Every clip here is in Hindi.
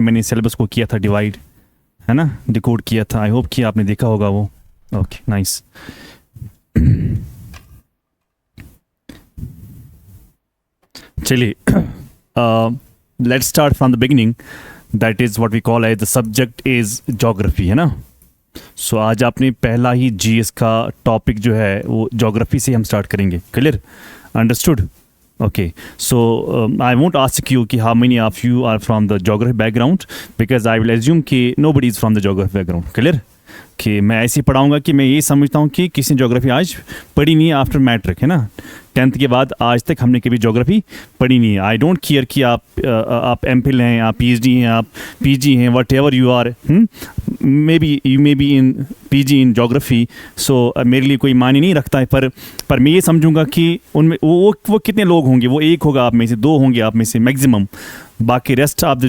मैंने सिलेबस को किया था डिवाइड, है ना, डिकोड किया था। आई होप कि आपने देखा होगा वो। Okay nice. चलिए, let's start from the beginning. That is what we call as the subject is geography, है ना। सो आज आपने पहला ही जीएस का टॉपिक जो है वो ज्योग्राफी से हम स्टार्ट करेंगे। Clear, understood? Okay, so I won't ask you कि how many of you are from the geography background, because I will assume कि nobody is from the geography background. Clear? कि मैं ऐसे पढ़ाऊँगा कि मैं ये समझता हूँ कि किसी ने ज्योग्राफी आज पढ़ी नहीं है आफ्टर मैट्रिक, है ना। 10th के बाद आज तक हमने कभी ज्योग्राफी पढ़ी नहीं है। आई डोंट केयर कि आप एमफिल हैं, आप पीएचडी हैं, आप पीजी हैं, whatever you are, maybe you may be in PG in geography. सो मेरे लिए कोई मायने नहीं रखता है, पर मैं ये समझूंगा कि उनमें वो कितने लोग होंगे, वो एक होगा आप में से, दो होंगे आप में से मैक्सिमम। बाकी रेस्ट आप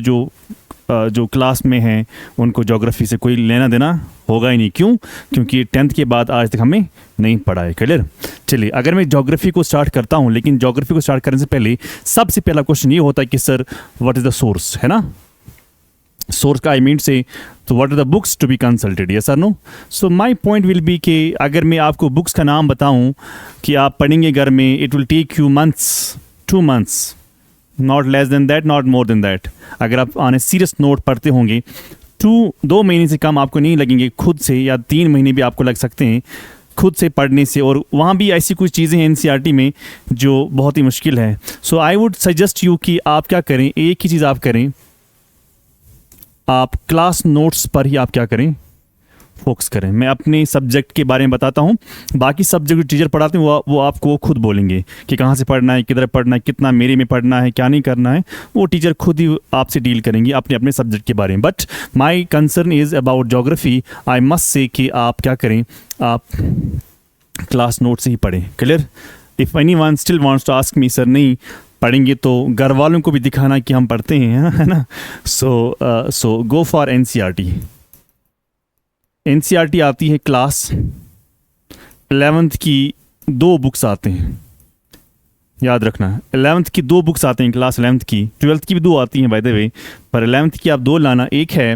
जो क्लास में हैं उनको ज्योग्राफी से कोई लेना देना होगा ही नहीं। क्यों? क्योंकि 10th के बाद आज तक हमें नहीं पढ़ा है। क्लियर? चलिए, अगर मैं ज्योग्राफी को स्टार्ट करता हूँ, लेकिन ज्योग्राफी को स्टार्ट करने से पहले सबसे पहला क्वेश्चन ये होता है कि sir what is the source, है ना। सोर्स का आई मीन से तो what are the books to be consulted, yes और no. So my point will be कि अगर मैं आपको बुक्स का नाम बताऊँ कि आप पढ़ेंगे घर में, it will take you months, 2 months, not less than that, not more than that. अगर आप ऑन ए सीरियस नोट पढ़ते होंगे 2 महीने से कम आपको नहीं लगेंगे खुद से, या 3 महीने भी आपको लग सकते हैं खुद से पढ़ने से। और वहाँ भी ऐसी कुछ चीज़ें हैं एनसीईआरटी में जो बहुत ही मुश्किल है। सो आई वुड सजेस्ट यू कि आप क्या करें, एक ही चीज़ आप करें, आप क्लास नोट्स पर ही आप क्या करें, फोकस करें। मैं अपने सब्जेक्ट के बारे में बताता हूँ, बाकी सब्जेक्ट जो टीचर पढ़ाते हैं वो आपको खुद बोलेंगे कि कहाँ से पढ़ना है, किधर पढ़ना है, कितना मेरे में पढ़ना है, क्या नहीं करना है, वो टीचर खुद ही आपसे डील करेंगे अपने अपने सब्जेक्ट के बारे में। But my concern is about geography. I must से कि आप क्या करें, आप क्लास नोट से ही पढ़ें। Clear? If anyone still wants to ask me sir नहीं पढ़ेंगे तो घर वालों को भी दिखाना कि हम पढ़ते हैं, है ना। सो गो फॉर एनसीईआरटी। एनसीईआरटी आती है क्लास 11th की 2 बुक्स आते हैं, याद रखना। 11th की 2 बुक्स आते हैं क्लास 11th की, 12th की भी 2 आती हैं बाय द वे, पर 11th की आप 2 लाना। एक है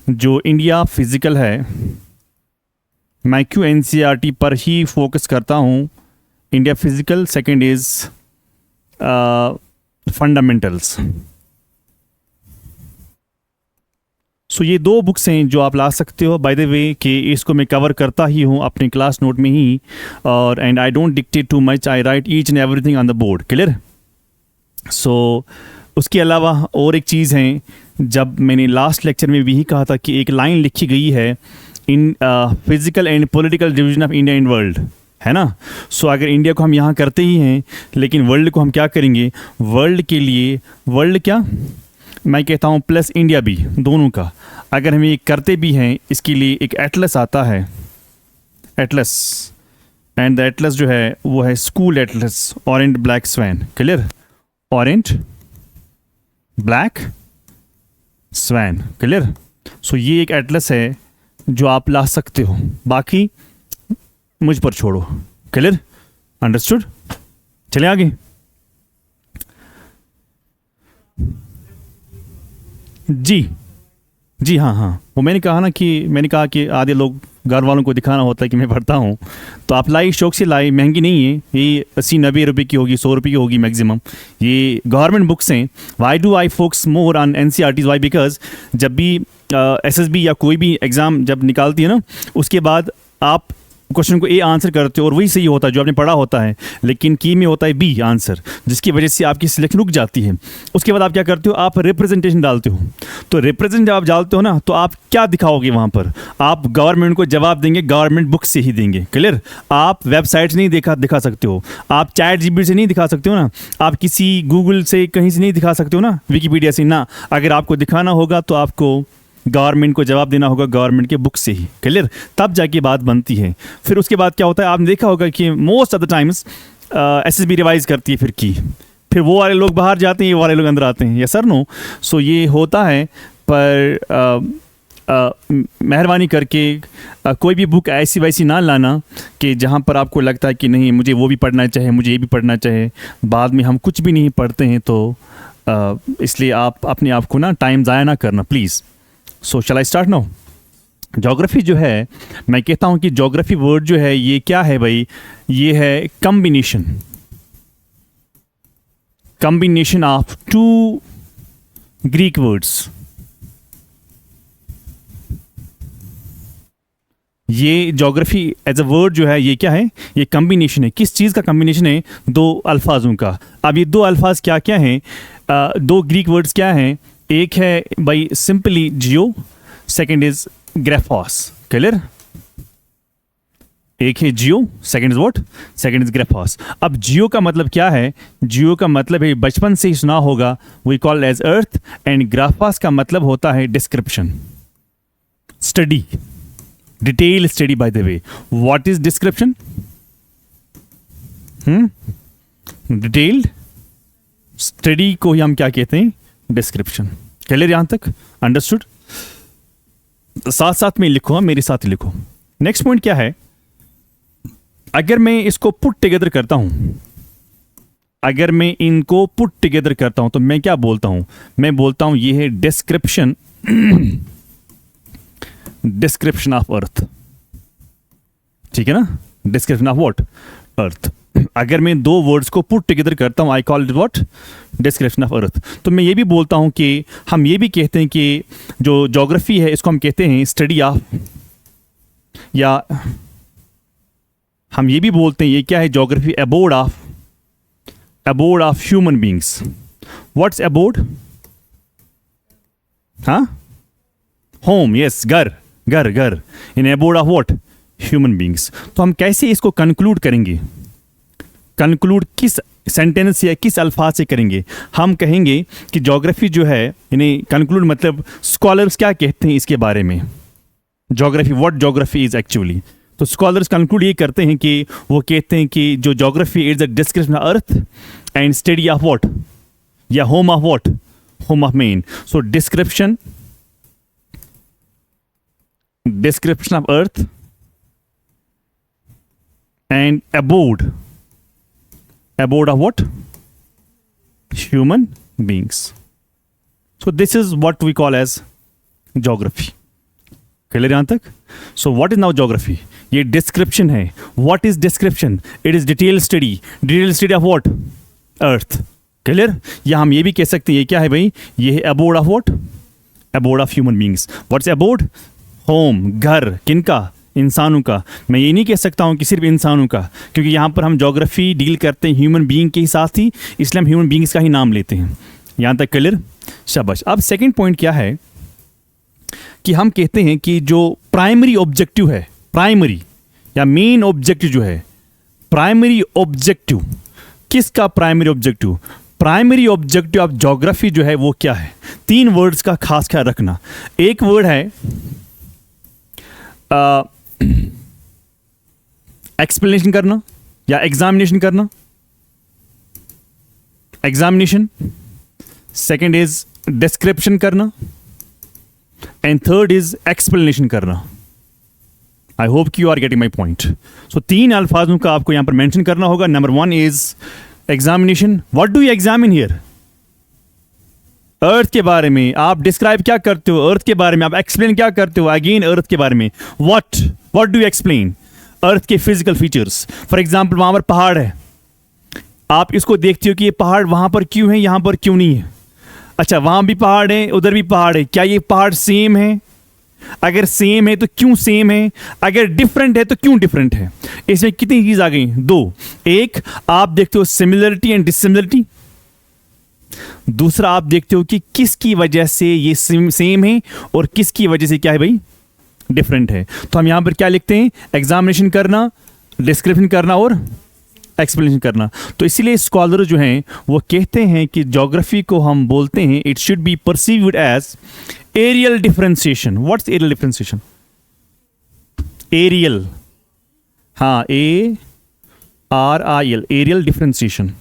जो इंडिया फिजिकल है, मैं क्यों एनसीईआरटी पर ही फोकस करता हूँ, India physical. Second is fundamentals. So ये 2 बुक्स हैं जो आप ला सकते हो। बाय द वे कि इसको मैं कवर करता ही हूँ अपने क्लास नोट में ही, और and I don't dictate too much, I write each and everything on the board. Clear? So उसके अलावा और एक चीज़ है, जब मैंने लास्ट लेक्चर में भी ही कहा था कि एक लाइन लिखी गई है in physical and political division of India in world, है ना। सो अगर इंडिया को हम यहाँ करते ही हैं, लेकिन वर्ल्ड को हम क्या करेंगे, वर्ल्ड के लिए, वर्ल्ड क्या मैं कहता हूँ प्लस इंडिया भी, दोनों का अगर हम ये करते भी हैं, इसके लिए एक एटलस आता है, एटलस। एंड द एटलस जो है वो है school atlas, Orange Black Swan. Clear? Orange Black Swan. Clear? So ये एक एटलस है जो आप ला सकते हो, बाकी मुझ पर छोड़ो। क्लियर? अंडरस्टूड? चले आगे। जी हाँ, वो मैंने कहा कि आधे लोग घर वालों को दिखाना होता है कि मैं पढ़ता हूँ, तो आप लाई, शौक से लाई, महंगी नहीं है ये, 80-90 रुपये की होगी, 100 रुपये की होगी मैक्सिमम। ये गवर्नमेंट बुक्स हैं। Why do I focus more on NCERT? Why? Because जब भी एसएसबी या कोई भी एग्ज़ाम जब निकालती है ना, उसके बाद आप क्वेश्चन को ए आंसर करते हो और वही सही होता है जो आपने पढ़ा होता है, लेकिन की में होता है बी आंसर, जिसकी वजह से आपकी सिलेक्शन रुक जाती है। उसके बाद आप क्या करते हो, आप रिप्रेजेंटेशन डालते हो। तो रिप्रेजेंट जब आप डालते हो ना, तो आप क्या दिखाओगे वहाँ पर, आप गवर्नमेंट को जवाब देंगे, गवर्नमेंट बुक से ही देंगे। क्लियर? आप वेबसाइट नहीं दिखा सकते हो, आप चैट जीपीटी से नहीं दिखा सकते हो ना, आप किसी गूगल से कहीं से नहीं दिखा सकते हो ना, विकीपीडिया से ना। अगर आपको दिखाना होगा तो आपको गवर्नमेंट को जवाब देना होगा गवर्नमेंट के बुक से ही। क्लियर? तब जाके बात बनती है। फिर उसके बाद क्या होता है, आपने देखा होगा कि most of the times SSB revise करती है, फिर वो वाले लोग बाहर जाते हैं, ये वाले लोग अंदर आते हैं, यस सर नो। सो ये होता है, पर मेहरबानी करके कोई भी बुक ऐसी वैसी ना लाना कि जहाँ पर आपको लगता है कि नहीं मुझे वो भी पढ़ना चाहिए, मुझे ये भी पढ़ना चाहिए, बाद में हम कुछ भी नहीं पढ़ते हैं तो इसलिए आप अपने आप को ना टाइम ज़ाया ना करना please. So shall I start now. Geography जो है, मैं कहता हूँ कि जोग्राफी वर्ड जो है ये क्या है भाई, ये है combination of two Greek words. ये जोग्राफी एज अ वर्ड जो है ये क्या है, ये कम्बिनेशन है. किस चीज़ का कम्बिनेशन है? दो अल्फाजों का. अब ये दो अल्फाज क्या क्या हैं? दो ग्रीक वर्ड्स क्या हैं? एक है भाई simply geo, second is graphos. Clear? एक है geo, second is what? Second is graphos. अब जियो का मतलब क्या है? जियो का मतलब है बचपन से ही सुना होगा, we call as earth. And graphos का मतलब होता है description, study, detail study. By the way, what is description? Detailed study को ही हम क्या कहते हैं? डिस्क्रिप्शन. क्लियर यहां तक? अंडरस्टूड? साथ साथ में लिखो, मेरे साथ लिखो. नेक्स्ट पॉइंट क्या है? अगर मैं इसको पुट टुगेदर करता हूं, अगर मैं इनको पुट टुगेदर करता हूं तो मैं क्या बोलता हूं? मैं बोलता हूं ये है डिस्क्रिप्शन, डिस्क्रिप्शन ऑफ अर्थ. ठीक है ना? Description of what? अर्थ. अगर मैं दो वर्ड्स को पुट टुगेदर करता हूं, I call it what? Description of earth. तो मैं ये भी बोलता हूं कि हम ये भी कहते हैं कि जो ज्योग्राफी है इसको हम कहते हैं स्टडी ऑफ, या हम ये भी बोलते हैं ये क्या है? Geography abode of human beings. What's abode? हाँ, होम. यस, घर घर घर. In abode of what? Human beings. तो हम कैसे इसको कंक्लूड करेंगे? कंक्लूड किस सेंटेंस या किस अल्फाज से करेंगे? हम कहेंगे कि ज्योग्राफी जो है, यानी कंक्लूड मतलब स्कॉलर्स क्या कहते हैं इसके बारे में, geography, what geography is actually. तो स्कॉलर्स कंक्लूड ये करते हैं कि वो कहते हैं कि जो geography is the description of earth and study of what, या home of what? Home of man. So description of earth and abode of what? Human beings. So this is what we call as geography. Clear यहां तक? So what is now geography? ये डिस्क्रिप्शन है. What is description? It is detailed study of what? Earth. Clear? या हम ये भी कह सकते हैं ये क्या है भाई? ये है abode of what? Abode of human beings. What's abode? Home, घर. किनका? इंसानों का. मैं ये नहीं कह सकता हूँ कि सिर्फ इंसानों का, क्योंकि यहाँ पर हम ज्योग्राफी डील करते हैं ह्यूमन बीइंग के साथ ही, इसलिए हम ह्यूमन बीइंग्स का ही नाम लेते हैं. यहाँ तक क्लियर? शाबाश. अब सेकंड पॉइंट क्या है कि हम कहते हैं कि जो प्राइमरी ऑब्जेक्टिव है, प्राइमरी या मेन ऑब्जेक्टिव जो है, प्राइमरी ऑब्जेक्टिव किसका? Primary objective. Primary objective of geography जो है वो क्या है? तीन वर्ड्स का खास ख्याल रखना. एक वर्ड है एक्सप्लेनेशन करना या एग्जामिनेशन करना. एग्जामिनेशन. सेकंड इज डिस्क्रिप्शन करना एंड थर्ड इज एक्सप्लेनेशन करना. आई होप कि you are getting my point. So तीन अल्फाजों का आपको यहां पर मेंशन करना होगा. Number one is examination. What do you examine here? Earth के बारे में आप डिस्क्राइब क्या करते हो? अर्थ के बारे में आप एक्सप्लेन क्या करते हो? अगेन अर्थ के बारे में. What do you explain? Earth के फिजिकल फीचर्स. फॉर एग्जाम्पल वहां पर पहाड़ है, आप इसको देखते हो कि ये पहाड़ वहां पर क्यों है, यहां पर क्यों नहीं है. अच्छा, वहां भी पहाड़ है, उधर भी पहाड़ है, क्या ये पहाड़ सेम है? अगर सेम है तो क्यों सेम है? अगर डिफरेंट है तो क्यों डिफरेंट है? इसमें कितनी चीज आ गई? दो. एक, आप देखते हो सिमिलरिटी एंड डिसिमिलरिटी. दूसरा, आप देखते हो कि किसकी वजह से ये सेम है और किसकी वजह से क्या है भाई? डिफरेंट है. तो हम यहां पर क्या लिखते हैं? एग्जामिनेशन करना, डिस्क्रिप्शन करना और एक्सप्लेनेशन करना. तो इसीलिए स्कॉलर जो हैं वो कहते हैं कि ज्योग्राफी को हम बोलते हैं it should be perceived as areal differentiation. What's areal differentiation? Areal, हाँ, ARIL, areal differentiation.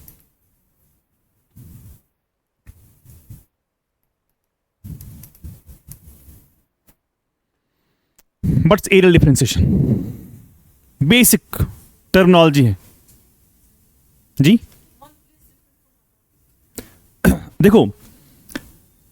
What's aerial differentiation? Basic terminology है जी. देखो,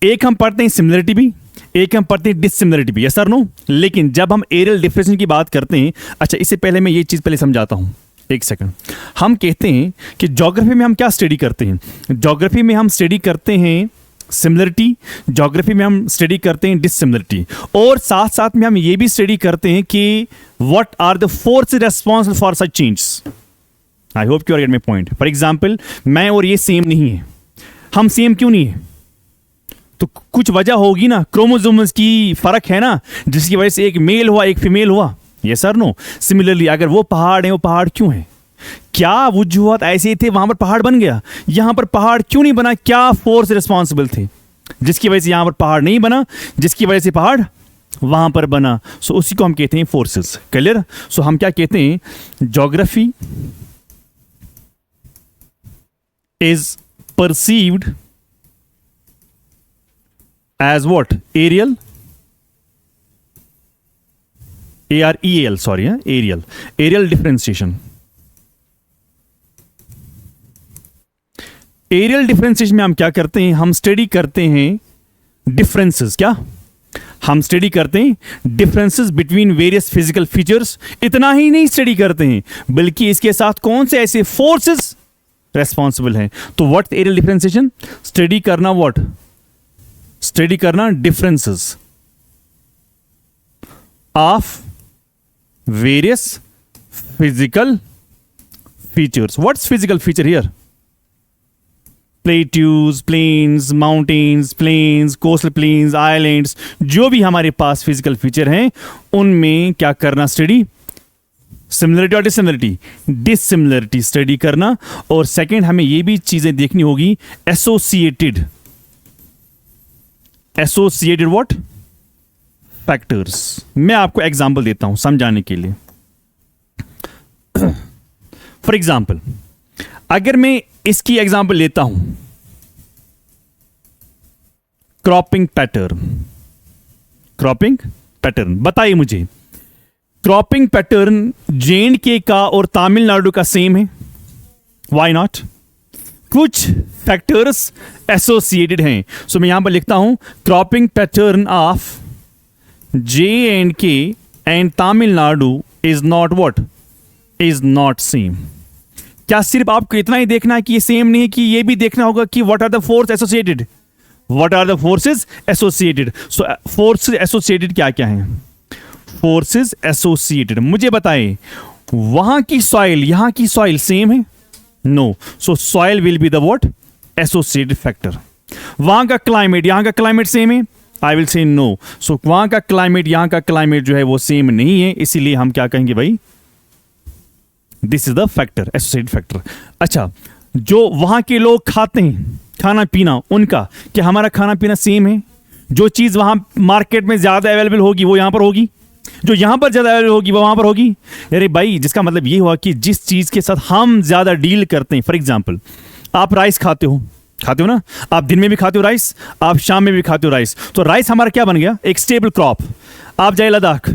एक हम पढ़ते हैं सिमिलरिटी भी, एक हम पढ़ते हैं डिसिमिलरिटी भी, यस सर नो। लेकिन जब हम एरियल डिफरेंशिएशन की बात करते हैं, अच्छा इससे पहले मैं ये चीज़ पहले समझाता हूँ, एक सेकंड। हम कहते हैं कि ज्योग्राफी में हम क्या स्टडी करते हैं? ज्योग्राफी में हम स्टडी करते हैं सिमिलरिटी, ज्योग्राफी में हम स्टडी करते हैं डिसिमिलरिटी, और साथ साथ में हम ये भी स्टडी करते हैं कि what are the force responsible for such change. I hope you are get my point. For example, मैं और ये सेम नहीं है। हम सेम क्यों नहीं है? तो कुछ वजह होगी ना, क्रोमोसोम्स की फर्क है ना, जिसकी वजह से एक मेल हुआ एक फीमेल हुआ, ये सर नो। सिमिलरली अगर वो पहाड़ है, वो पहाड़ क्यों है? क्या वजूहत ऐसे थे वहां पर पहाड़ बन गया, यहां पर पहाड़ क्यों नहीं बना? क्या फोर्स रिस्पॉन्सिबल थे जिसकी वजह से यहां पर पहाड़ नहीं बना, जिसकी वजह से पहाड़ वहां पर बना? सो उसी को हम कहते हैं फोर्सेस। क्लियर? सो हम क्या कहते हैं? Geography is perceived as what? Aerial, AREAL, sorry, aerial differentiation. Areal differentiation में हम क्या करते हैं? हम स्टडी करते हैं डिफरेंसेस। क्या हम स्टडी करते हैं? Differences between various physical features. इतना ही नहीं स्टडी करते हैं, बल्कि इसके साथ कौन से ऐसे फोर्सेस रेस्पॉन्सिबल हैं। तो व्हाट एरियल डिफरेंशिएशन? स्टडी करना व्हाट? स्टडी करना differences of various physical features. What's physical feature here? Plateaus, plains, mountains, plains, coastal plains, islands, जो भी हमारे पास फिजिकल फीचर हैं, उनमें क्या करना? स्टडी। सिमिलरिटी और डिसिमिलरिटी? डिसिमिलरिटी स्टडी करना। और सेकंड, हमें ये भी चीजें देखनी होगी, एसोसिएटेड। Associated what? फैक्टर्स। मैं आपको एग्जांपल देता हूं समझाने के लिए। फॉर एग्जांपल, अगर मैं इसकी एग्जांपल लेता हूं, क्रॉपिंग पैटर्न। क्रॉपिंग पैटर्न, बताइए मुझे, क्रॉपिंग पैटर्न जे&के का और तमिलनाडु का सेम है? Why not? कुछ फैक्टर्स एसोसिएटेड हैं। सो मैं यहां पर लिखता हूं, cropping pattern of जे&के and Tamil Nadu is not what? Is not same. क्या सिर्फ आपको इतना ही देखना है कि ये सेम नहीं है, कि ये भी देखना होगा कि what are the force associated? What are the forces associated? So forces associated क्या क्या हैं? फोर्सेस एसोसिएटेड, मुझे बताएं, वहां की सॉइल यहां की सॉइल सेम है? No. So soil will be the what? Associated factor. वहां का क्लाइमेट यहां का क्लाइमेट सेम है? I will say no. सो वहां का क्लाइमेट यहां का क्लाइमेट जो है वो सेम नहीं है, इसीलिए हम क्या कहेंगे भाई? This is the factor, associated factor. अच्छा, जो वहां के लोग खाते हैं, खाना पीना उनका, क्या हमारा खाना पीना सेम है? जो चीज वहां मार्केट में ज्यादा अवेलेबल होगी वो यहां पर होगी, जो यहां पर ज्यादा अवेलेबल होगी वो वहां पर होगी। अरे भाई, जिसका मतलब ये हुआ कि जिस चीज के साथ हम ज्यादा डील करते हैं, फॉर एग्जाम्पल आप राइस खाते हो ना? आप दिन में भी खाते हो राइस, आप शाम में भी खाते हो राइस। तो राइस हमारा क्या बन गया? एक स्टेबल क्रॉप। आप जाए लद्दाख,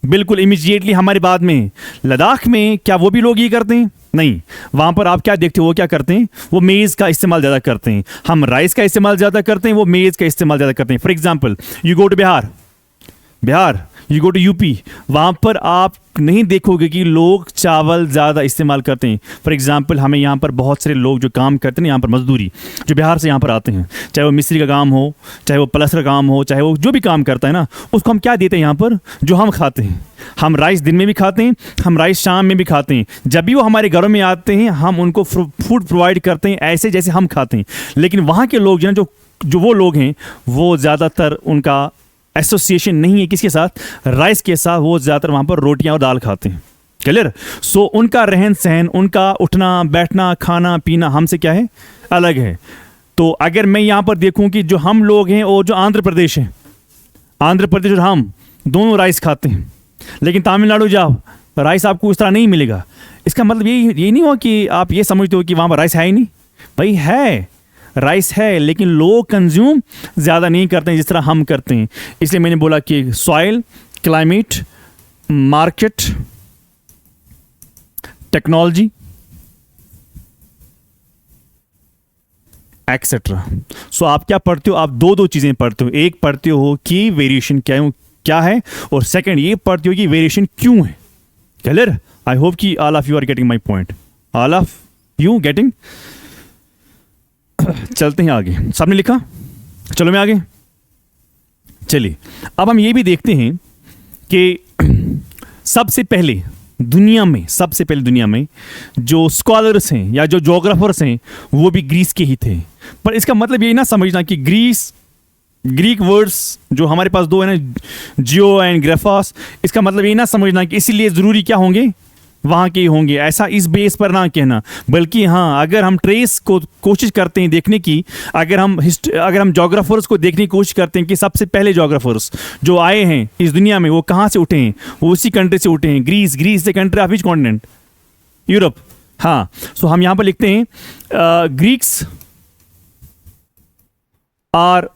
बिल्कुल इमीडिएटली हमारे बाद में लद्दाख में, क्या वो भी लोग ये करते हैं? नहीं। वहां पर आप क्या देखते हो, वो क्या करते हैं? वो मेज का इस्तेमाल ज्यादा करते हैं। हम राइस का इस्तेमाल ज्यादा करते हैं, वो मेज का इस्तेमाल ज्यादा करते हैं। For example, you go to Bihar, you go to UP, वहां पर आप नहीं देखोगे कि लोग चावल ज़्यादा इस्तेमाल करते हैं। फॉर एग्जांपल, हमें यहाँ पर बहुत सारे लोग जो काम करते हैं यहाँ पर मजदूरी, जो बिहार से यहाँ पर आते हैं, चाहे वो मिस्त्री का काम हो, चाहे वो प्लस्तर का काम हो, चाहे वो जो भी काम करता है ना, उसको हम क्या देते हैं यहाँ पर? जो हम खाते हैं। हम राइस दिन में भी खाते हैं, हम राइस शाम में भी खाते हैं। जब भी वो हमारे घरों में आते हैं, हम उनको फूड प्रोवाइड करते हैं ऐसे जैसे हम खाते हैं। लेकिन वहाँ के लोग जो वो लोग हैं, वो ज़्यादातर उनका एसोसिएशन नहीं है किसके साथ? राइस के साथ। वो ज़्यादातर वहाँ पर रोटियाँ और दाल खाते हैं। क्लियर? सो उनका रहन सहन, उनका उठना बैठना, खाना पीना हमसे क्या है? अलग है। तो अगर मैं यहाँ पर देखूँ कि जो हम लोग हैं और जो आंध्र प्रदेश है, आंध्र प्रदेश और हम दोनों राइस खाते हैं, लेकिन तमिलनाडु जाओ राइस आपको इस तरह नहीं मिलेगा। इसका मतलब ये नहीं हुआ कि आप ये समझते हो कि वहाँ पर राइस है ही नहीं। भाई है, राइस है, लेकिन लोग कंज्यूम ज़्यादा नहीं करते हैं जिस तरह हम करते हैं। इसलिए मैंने बोला कि soil, climate, market, technology etcetera. So आप क्या पढ़ते हो, आप दो दो चीज़ें पढ़ते हो, एक पढ़ते हो कि वेरिएशन क्या है, और सेकंड ये पढ़ते हो कि वेरिएशन क्यों है। क्लियर? आई होप कि all of you are getting my point, all of you getting. चलते हैं आगे, सबने लिखा? चलो मैं आगे। चलिए अब हम ये भी देखते हैं कि सबसे पहले दुनिया में जो स्कॉलर्स हैं या जो जोग्राफर्स हैं वो भी ग्रीस के ही थे। पर इसका मतलब ये ना समझना कि ग्रीक वर्ड्स जो हमारे पास दो है ना, जियो एंड ग्राफोस, इसका मतलब ये ना समझना कि इसीलिए ज़रूरी क्या होंगे, वहाँ के ही होंगे, ऐसा इस बेस पर ना कहना। बल्कि हाँ, अगर हम ट्रेस को कोशिश करते हैं देखने की, अगर हम जोग्राफर्स को देखने की कोशिश करते हैं कि सबसे पहले जोग्राफर्स जो आए हैं इस दुनिया में वो कहाँ से उठे हैं, वो उसी कंट्री से उठे हैं, ग्रीस से country of which continent, Europe. हाँ, सो हम यहाँ पर लिखते हैं ग्रीक्स आर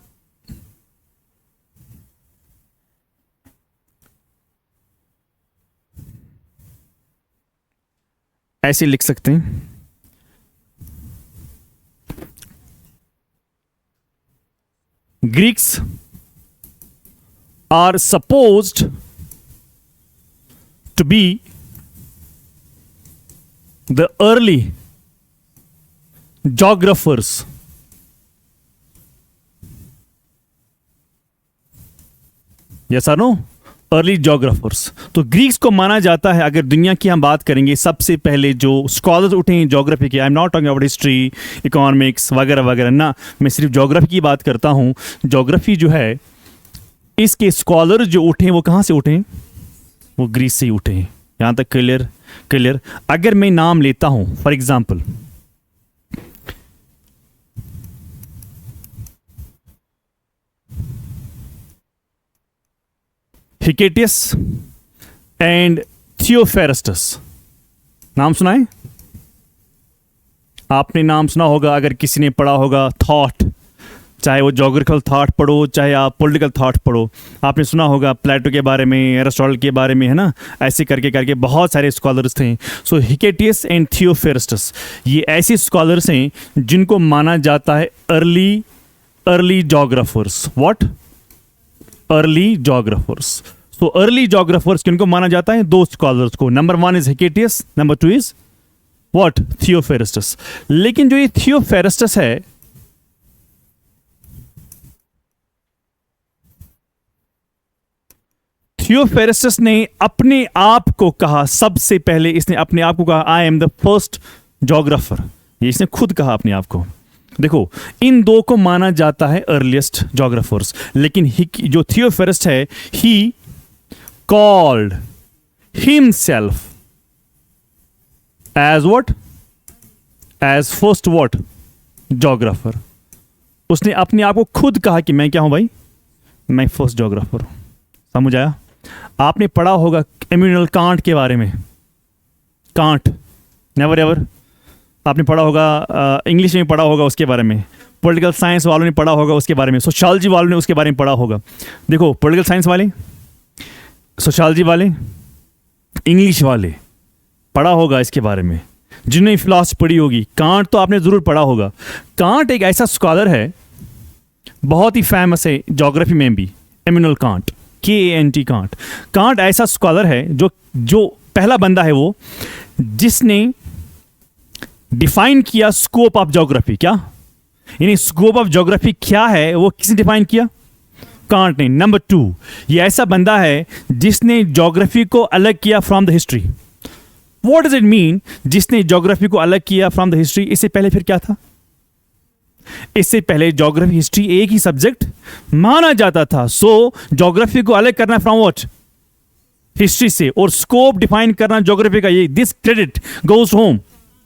ऐसे लिख सकते हैं, Greeks are supposed to be the early geographers yes or no, early geographers. तो ग्रीक्स को माना जाता है, अगर दुनिया की हम बात करेंगे, सबसे पहले जो स्कॉलर्स उठे हैं जोग्राफी के। I am not talking about history, economics वगैरह वगैरह ना, मैं सिर्फ जोग्राफी की बात करता हूँ। जोग्राफी जो है, इसके स्कॉलर जो उठे हैं वो कहाँ से उठे हैं, वो ग्रीस से ही उठे हैं। यहाँ तक क्लियर। अगर मैं नाम लेता हूँ, फॉर एग्जाम्पल हिकेटियस एंड थियोफेरस्टस, नाम सुना है आपने? नाम सुना होगा अगर किसी ने पढ़ा होगा थॉट, चाहे वो जोग्राफिकल थॉट पढ़ो, चाहे आप पॉलिटिकल थॉट पढ़ो, आपने सुना होगा प्लेटो के बारे में, एरिस्टोटल के बारे में, है ना। ऐसे करके बहुत सारे स्कॉलर्स थे। सो हिकेटियस एंड थियोफेरस्टस ये ऐसे स्कॉलर्स हैं जिनको माना जाता है early geographers. What? Early geographers. So early geographers किनको माना जाता है? दो स्कॉलर्स को। Number one is Hecataeus, number two is what? Theophrastus. लेकिन जो ये थियोफेरस्टस है, थियोफेरस्टस ने अपने आप को कहा, सबसे पहले इसने अपने आप को कहा, I am the first geographer. ये इसने खुद कहा अपने आप को। देखो, इन दो को माना जाता है अर्लीस्ट जोग्राफर्स, लेकिन जो थियोफेरस्ट है, he called himself as what? As first what? Geographer. उसने अपने आप को खुद कहा कि मैं क्या हूं भाई, मैं फर्स्ट जोग्राफर हूं। समझ आया? आपने पढ़ा होगा इमैनुअल कांट के बारे में, कांट, नेवर एवर। आपने पढ़ा होगा, इंग्लिश में पढ़ा होगा उसके बारे में, पॉलिटिकल साइंस वालों ने पढ़ा होगा उसके बारे में, सोशियोलॉजी वालों ने उसके बारे में पढ़ा होगा। देखो, पॉलिटिकल साइंस वाले, सोशियोलॉजी वाले, इंग्लिश वाले पढ़ा होगा इसके बारे में। जिन्होंने फिलॉसफी पढ़ी होगी, कांट तो आपने ज़रूर पढ़ा होगा। कांट एक ऐसा स्कॉलर है, बहुत ही फेमस है जोग्राफी में भी, Immanuel Kant, KANT can't. Can't ऐसा स्कॉलर है जो पहला बंदा है वो जिसने डिफाइन किया स्कोप ऑफ ज्योग्राफी। क्या यानी स्कोप ऑफ ज्योग्राफी क्या है, वो किसने डिफाइन किया? कांट ने। नंबर टू, ये ऐसा बंदा है जिसने ज्योग्राफी को अलग किया from the history. What does it mean जिसने ज्योग्राफी को अलग किया फ्रॉम द हिस्ट्री? इससे पहले फिर क्या था? इससे पहले ज्योग्राफी हिस्ट्री एक ही सब्जेक्ट माना जाता था। सो ज्योग्राफी को अलग करना फ्रॉम व्हाट? हिस्ट्री से, और स्कोप डिफाइन करना ज्योग्राफी का, ये दिस क्रेडिट गोज होम।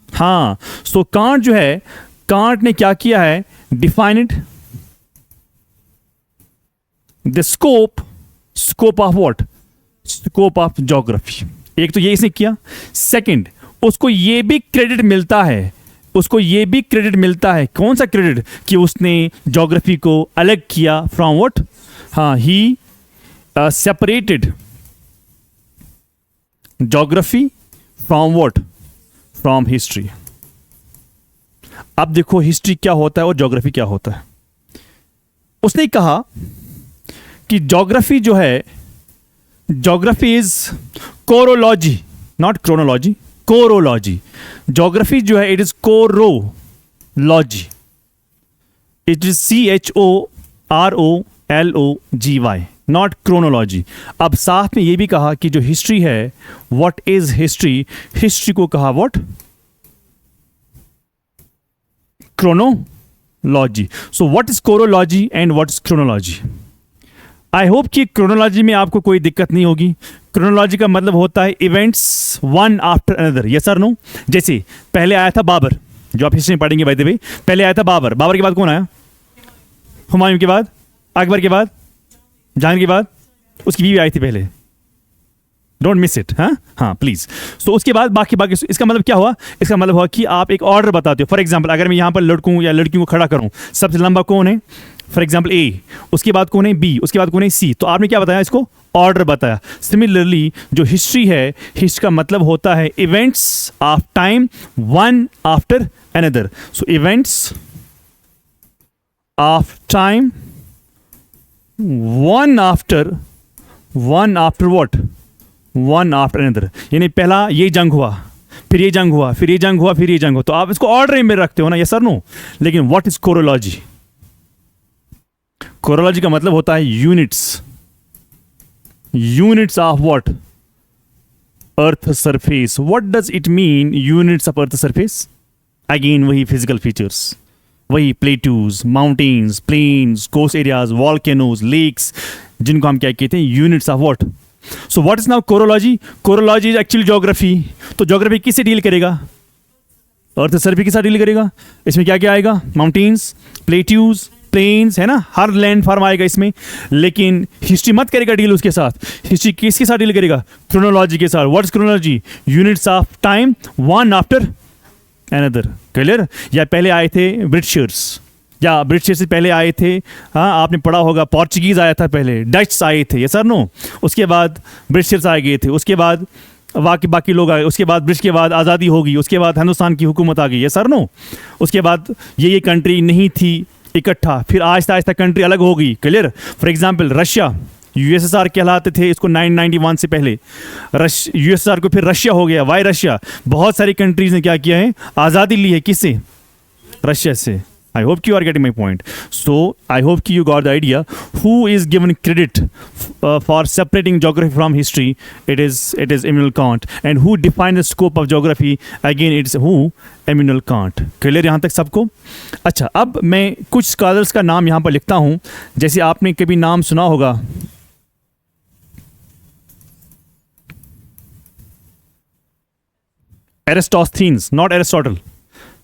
हाँ, सो कांट जो है, कांट ने क्या किया है? Defined the scope of what? Scope of geography. एक तो ये इसने किया। सेकंड, उसको ये भी क्रेडिट मिलता है, कौन सा क्रेडिट? कि उसने ज्योग्राफी को अलग किया फ्रॉम व्हाट? हाँ, ही separated geography from what? From history. अब देखो हिस्ट्री क्या होता है और ज्योग्राफी क्या होता है। उसने कहा कि ज्योग्राफी जो है, geography is chorology, not chronology, chorology. Geography जो है it is chorology, it is CHOROLOGY, not chronology. अब साथ में ये भी कहा कि जो हिस्ट्री है, व्हाट इज हिस्ट्री, हिस्ट्री को कहा what, chronology. So what is chorology and what is chronology. I hope कि क्रोनोलॉजी में आपको कोई दिक्कत नहीं होगी। क्रोनोलॉजी का मतलब होता है events one after another, yes और नो। जैसे पहले आया था बाबर, जो आप हिस्ट्री में पढ़ेंगे बाय द वे, पहले आया था बाबर, बाबर के बाद कौन आया, हुमायूं के बाद, अकबर के बाद, जहांगीर के बाद उसकी बीवी आई थी पहले, डोंट मिस इट, हाँ प्लीज। तो उसके बाद बाकी बाकी, इसका मतलब क्या हुआ, इसका मतलब हुआ कि आप एक ऑर्डर बताते हो। फॉर एग्जाम्पल अगर मैं यहाँ पर लड़कों या लड़कियों को खड़ा करूँ, सबसे लंबा कौन है, फॉर एग्जाम्पल ए, उसके बाद कौन है बी, उसके बाद कौन है सी, तो आपने क्या बताया, इसको ऑर्डर बताया। सिमिलरली जो हिस्ट्री है, हिस्ट्री का मतलब होता है events of time one after another. So events of time one after what, one after another. यानी पहला ये जंग हुआ, फिर ये जंग हुआ, फिर ये जंग हुआ, फिर ये जंग हुआ, तो आप इसको ऑर्डर में रखते हो ना, यस और नो। लेकिन व्हाट इज कोरोलॉजी, कोरोलॉजी का मतलब होता है units, units of what, earth surface. What does it mean units of earth surface, again वही फिजिकल फीचर्स, वही plateaus, mountains, plains, coast areas, volcanoes, lakes, जिनको हम क्या कहते हैं, units of what. So what is now chorology, chorology is actually geography. तो ज्योग्राफी किससे डील करेगा, अर्थ सर्वे के साथ डील करेगा। इसमें क्या क्या आएगा, माउंटेन्स, प्लेट्यूज, प्लेन्स, है ना, हर लैंड फॉर्म आएगा इसमें। लेकिन हिस्ट्री मत करेगा डील उसके साथ। हिस्ट्री किसके साथ डील करेगा, क्रोनोलॉजी के साथ। What is chronology, units of time one after another, clear. या पहले आए थे ब्रिटिशर्स, या ब्रिटिशर्स से पहले आए थे, हाँ आपने पढ़ा होगा, पोर्चुगीज आया था पहले, डच आए थे, ये सर नो, उसके बाद ब्रिटिशर्स आ गए थे, उसके बाद बाकी लोग आए, उसके बाद ब्रिटिश के बाद आज़ादी होगी, उसके बाद हिंदुस्तान की हुकूमत आ गई, ये सर नो। उसके बाद ये कंट्री नहीं थी इकट्ठा, फिर आहिस्ता आहिस्ता कंट्री अलग हो गई, clear. For example Russia, USSR कहलाते थे इसको 991 से पहले, USSR को फिर रशिया हो गया, वाई रशिया। बहुत सारी कंट्रीज ने क्या किया है, आज़ादी ली है, किससे, रशिया से। I hope you are getting my point. So I hope you got the idea. Who is given credit for separating geography from history? It is Immanuel Kant. And who defined the scope of geography? Again, it's who? Immanuel Kant. Clear यहाँ तक सबको? अच्छा, अब मैं कुछ स्कॉलर्स का नाम यहाँ पर लिखता हूँ। जैसे आपने कभी नाम सुना होगा, Eratosthenes, not Aristotle,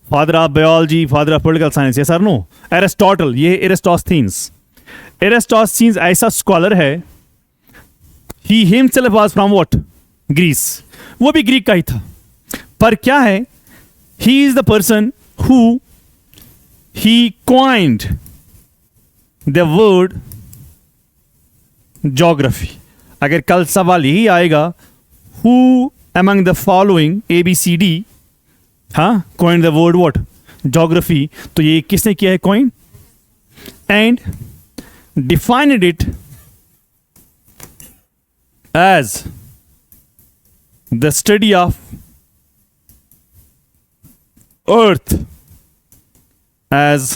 father of biology, father of political science, ये सर नो, एरिस्टोटल, ये एरिस्टोस्थेनेस। एरिस्टोस्थेनेस ऐसा स्कॉलर है, he himself was from what, Greece, वो भी ग्रीक का ही था। पर क्या है, he is the person who he coined the word geography. अगर कल सवाल यही आएगा, who among the following ABCD, हाँ, coined the word what, geography, तो ये किसने किया है coin, and defined it as the study of earth as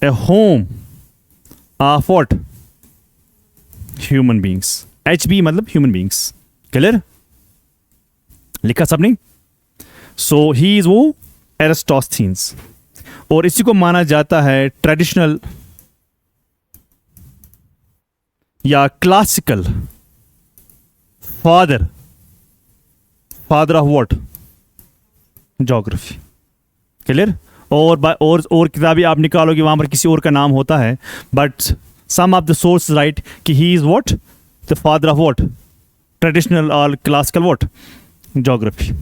a home of what, human beings। HB मतलब human beings, clear, लिखा सबने। सो ही इज वो एरिस्टोस्थेनेस, और इसी को माना जाता है ट्रेडिशनल या classical father of what, geography, clear. और किताबें आप निकालोगे वहां पर किसी और का नाम होता है, but some of the source write कि he is what, the father of what, traditional और क्लासिकल व्हाट, ज्योग्राफी।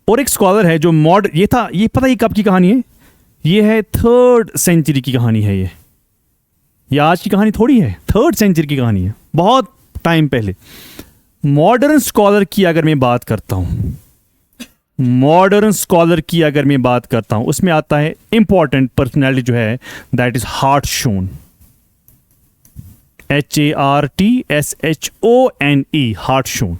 और एक स्कॉलर है जो मॉडर्न, ये था, ये पता ही कब की कहानी है, ये है 3rd सेंचुरी की कहानी है। ये आज की कहानी थोड़ी है, 3rd सेंचुरी की कहानी है, बहुत टाइम पहले। मॉडर्न स्कॉलर की अगर मैं बात करता हूं, मॉडर्न स्कॉलर की अगर मैं बात करता हूं, उसमें आता है इंपॉर्टेंट पर्सनैलिटी जो है, दैट इज हार्टशोन, HARTSHONE, हार्टशोन।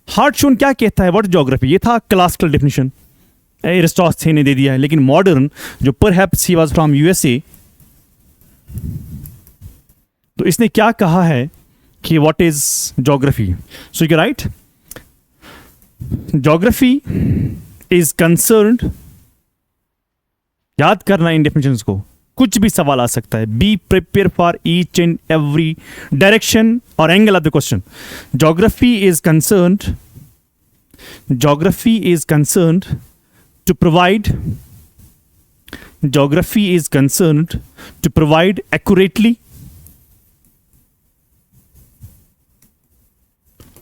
हार्टशोन क्या कहता है, व्हाट ज्योग्राफी? ये था क्लासिकल डेफिनेशन, एरिस्टॉस ने दे दिया है। लेकिन मॉडर्न जो perhaps he was from USA, तो इसने क्या कहा है कि what is geography? So you right, geography is concerned, याद करना इन डेफिनेशंस को, कुछ भी सवाल आ सकता है। Be prepare for each and every direction और angle of the question. Geography is concerned to provide, geography is concerned to provide accurately,